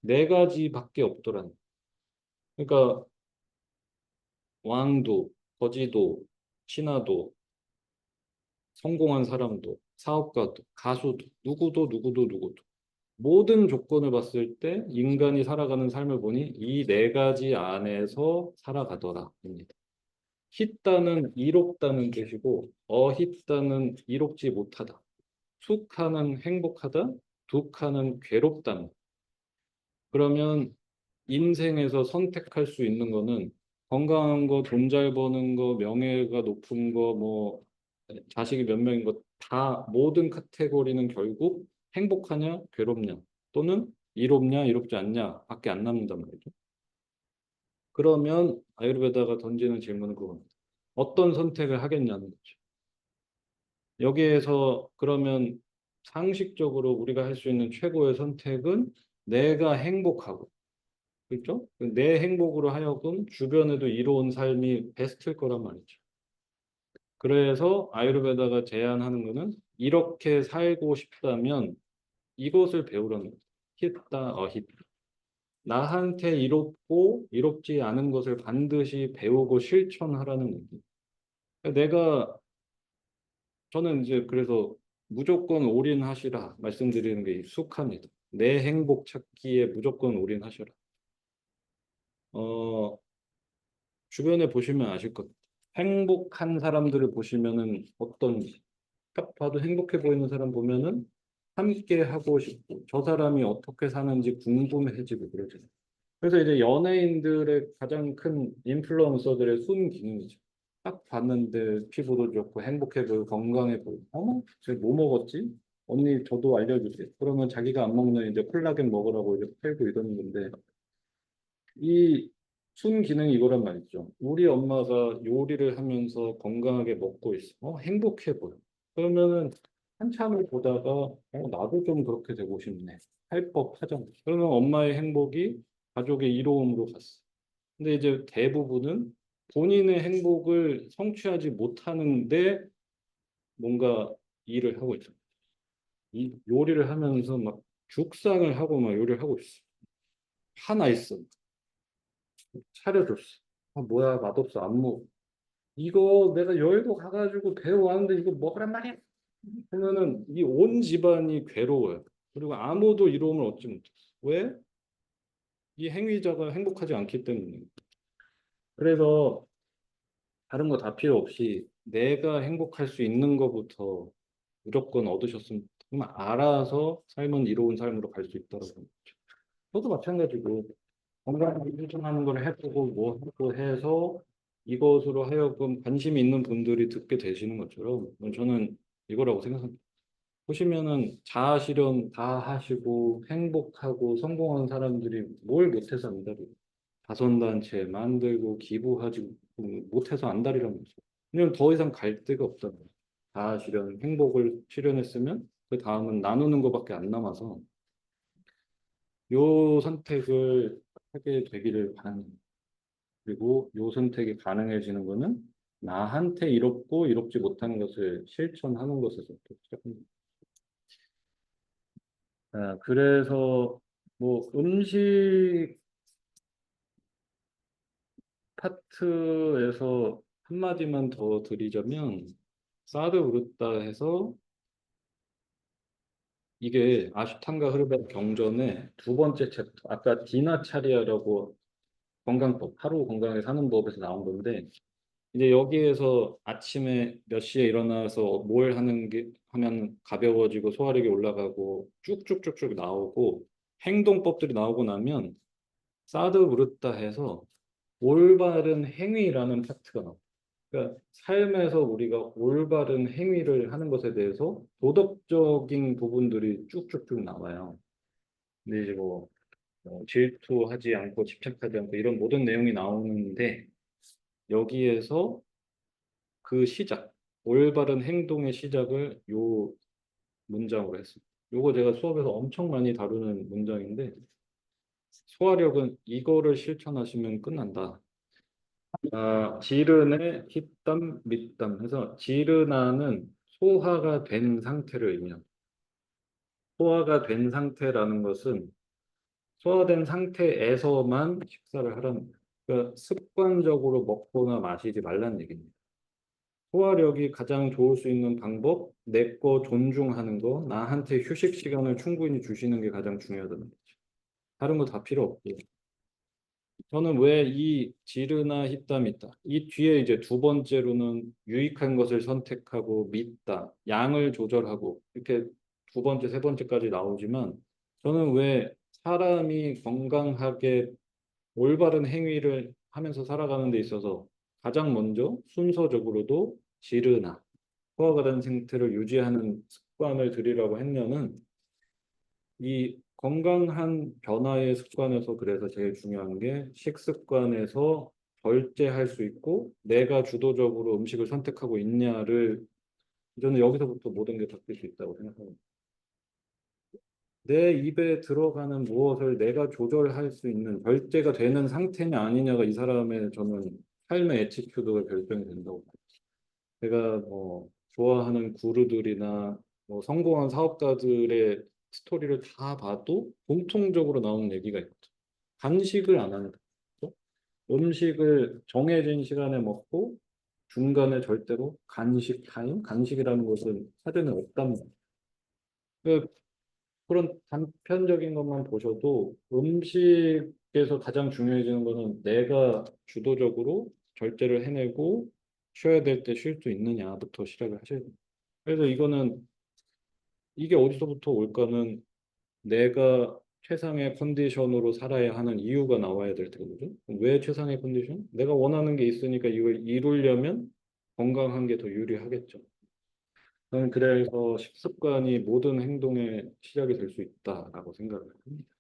네 가지밖에 없더란. 그러니까 왕도, 거지도, 신하도, 성공한 사람도, 사업가도, 가수도, 누구도 모든 조건을 봤을 때 인간이 살아가는 삶을 보니 이 네 가지 안에서 살아가더라입니다. 히따는 이롭다는 뜻이고 어히따는 이롭지 못하다. 숙하는 행복하다. 두카는 괴롭다. 그러면 인생에서 선택할 수 있는 거는 건강한 거, 돈 잘 버는 거, 명예가 높은 거, 뭐 자식이 몇 명인 거 다 모든 카테고리는 결국 행복하냐, 괴롭냐, 또는 이롭냐, 이롭지 않냐 밖에 안 남는단 말이죠. 그러면 아유르베다가 던지는 질문은 그겁니다. 어떤 선택을 하겠냐는 거죠. 여기에서 그러면 상식적으로 우리가 할 수 있는 최고의 선택은 내가 행복하고, 그렇죠? 내 행복으로 하여금 주변에도 이로운 삶이 베스트일 거란 말이죠. 그래서 아유르베다가 제안하는 거는 이렇게 살고 싶다면 이것을 배우라는 거죠. 히타 어히타. 나한테 이롭고 이롭지 않은 것을 반드시 배우고 실천하라는 얘기. 내가 저는 이제 그래서 무조건 올인하시라 말씀드리는 게 익숙합니다. 내 행복 찾기에 무조건 올인하셔라. 어, 주변에 보시면 아실 것 같아요. 행복한 사람들을 보시면은 어떤지. 딱 봐도 행복해 보이는 사람 보면은 함께 하고 싶고 저 사람이 어떻게 사는지 궁금해지고 그러죠. 그래서 이제 연예인들의 가장 큰 인플루언서들의 순기능이죠. 딱 봤는데 피부도 좋고 행복해 보이고 건강해 보이고 어머 쟤뭐 먹었지? 언니 저도 알려주세요. 그러면 자기가 안 먹는 이제 콜라겐 먹으라고 이제 팔고 이러는 건데 이 순기능이 이거란 말이죠. 우리 엄마가 요리를 하면서 건강하게 먹고 있어. 행복해 보여. 그러면은 한참을 보다가 나도 좀 그렇게 되고 싶네. 할 법하잖아. 그러면 엄마의 행복이 가족의 이로움으로 갔어. 근데 이제 대부분은 본인의 행복을 성취하지 못하는데 뭔가 일을 하고 있죠. 이 요리를 하면서 막 죽상을 하고 막 요리를 하고 있어. 하나 있어. 차려줬어. 뭐야, 맛없어, 안 먹어. 이거 내가 여의도 가가지고 배워왔는데 이거 먹으란 말이야. 그러면은 이 온 집안이 괴로워요. 그리고 아무도 이로움을 얻지 못했어. 왜? 이 행위자가 행복하지 않기 때문에. 그래서 다른 거 다 필요 없이 내가 행복할 수 있는 것부터 무조건 얻으셨으면 정말 알아서 삶은 이로운 삶으로 갈 수 있다고 생각해요. 저도 마찬가지고 건강을 유지하는 걸 해보고 뭐 하고 해서 이것으로 하여금 관심 있는 분들이 듣게 되시는 것처럼 저는 이거라고 생각합니다. 보시면은 자아 실현 다 하시고 행복하고 성공한 사람들이 뭘 못해서 안달이에요. 자선단체 만들고 기부하지 못해서 안달이란 말이죠. 왜냐면 더 이상 갈 데가 없다는 거예요. 자아 실현, 행복을 실현했으면 그 다음은 나누는 것밖에 안 남아서 요 선택을 하게 되기를 바랍니다. 그리고 요 선택이 가능해지는 거는 나한테 이롭고 이롭지 못하는 것을 실천하는 것에서부터 시작합니다. 그래서 뭐 음식 파트에서 한마디만 더 드리자면 사드 우르타 해서 이게 아슈탄가 흐르베 경전의 두 번째 챕터 아까 디나차리아라고 건강법 하루 건강하게 사는 법에서 나온 건데 이제 여기에서 아침에 몇 시에 일어나서 뭘 하는 게 하면 가벼워지고 소화력이 올라가고 쭉쭉쭉쭉 나오고 행동법들이 나오고 나면 사드 부르타 해서 올바른 행위라는 파트가 나와요. 그러니까 삶에서 우리가 올바른 행위를 하는 것에 대해서 도덕적인 부분들이 쭉쭉쭉 나와요. 근데 이제 뭐 질투하지 않고 집착하지 않고 이런 모든 내용이 나오는데 여기에서 그 시작, 올바른 행동의 시작을 요 문장으로 했습니다. 요거 제가 수업에서 엄청 많이 다루는 문장인데 소화력은 이거를 실천하시면 끝난다. 지르네, 힙담, 밑담 해서 지르나는 소화가 된 상태를 의미합니다. 소화가 된 상태라는 것은 소화된 상태에서만 식사를 하라는 거예요. 그러니까 습관적으로 먹거나 마시지 말라는 얘기입니다. 소화력이 가장 좋을 수 있는 방법, 내 거 존중하는 거, 나한테 휴식 시간을 충분히 주시는 게 가장 중요하다는 거죠. 다른 거 다 필요 없고요. 저는 왜 이 지르나 힙담 있다. 이 뒤에 이제 두 번째로는 유익한 것을 선택하고 믿다, 양을 조절하고 이렇게 두 번째, 세 번째까지 나오지만 저는 왜 사람이 건강하게 올바른 행위를 하면서 살아가는 데 있어서 가장 먼저 순서적으로도 지르나 소화가 된 상태를 유지하는 습관을 들이라고 했냐는 이 건강한 변화의 습관에서 그래서 제일 중요한 게 식습관에서 절제할 수 있고 내가 주도적으로 음식을 선택하고 있냐를 저는 여기서부터 모든 게 바뀔 수 있다고 생각합니다. 내 입에 들어가는 무엇을 내가 조절할 수 있는 절제가 되는 상태냐 아니냐가 이 사람의 저는 삶의 에티튜드가 결정이 된다고 봐요. 제가 뭐 좋아하는 구루들이나 뭐 성공한 사업가들의 스토리를 다 봐도 공통적으로 나오는 얘기가 있거든. 간식을 안 한다. 음식을 정해진 시간에 먹고 중간에 절대로 간식 타임, 간식이라는 것은 사전에 없단 말이야. 그 그런 단편적인 것만 보셔도 음식에서 가장 중요해지는 거는 내가 주도적으로 절제를 해내고 쉬어야 될 때 쉴 수 있느냐부터 시작을 하셔야 돼요. 그래서 이거는 이게 어디서부터 올까는 내가 최상의 컨디션으로 살아야 하는 이유가 나와야 될 테거든요. 왜 최상의 컨디션? 내가 원하는 게 있으니까 이걸 이루려면 건강한 게 더 유리하겠죠. 저는 그래서 식습관이 모든 행동의 시작이 될 수 있다라고 생각을 합니다.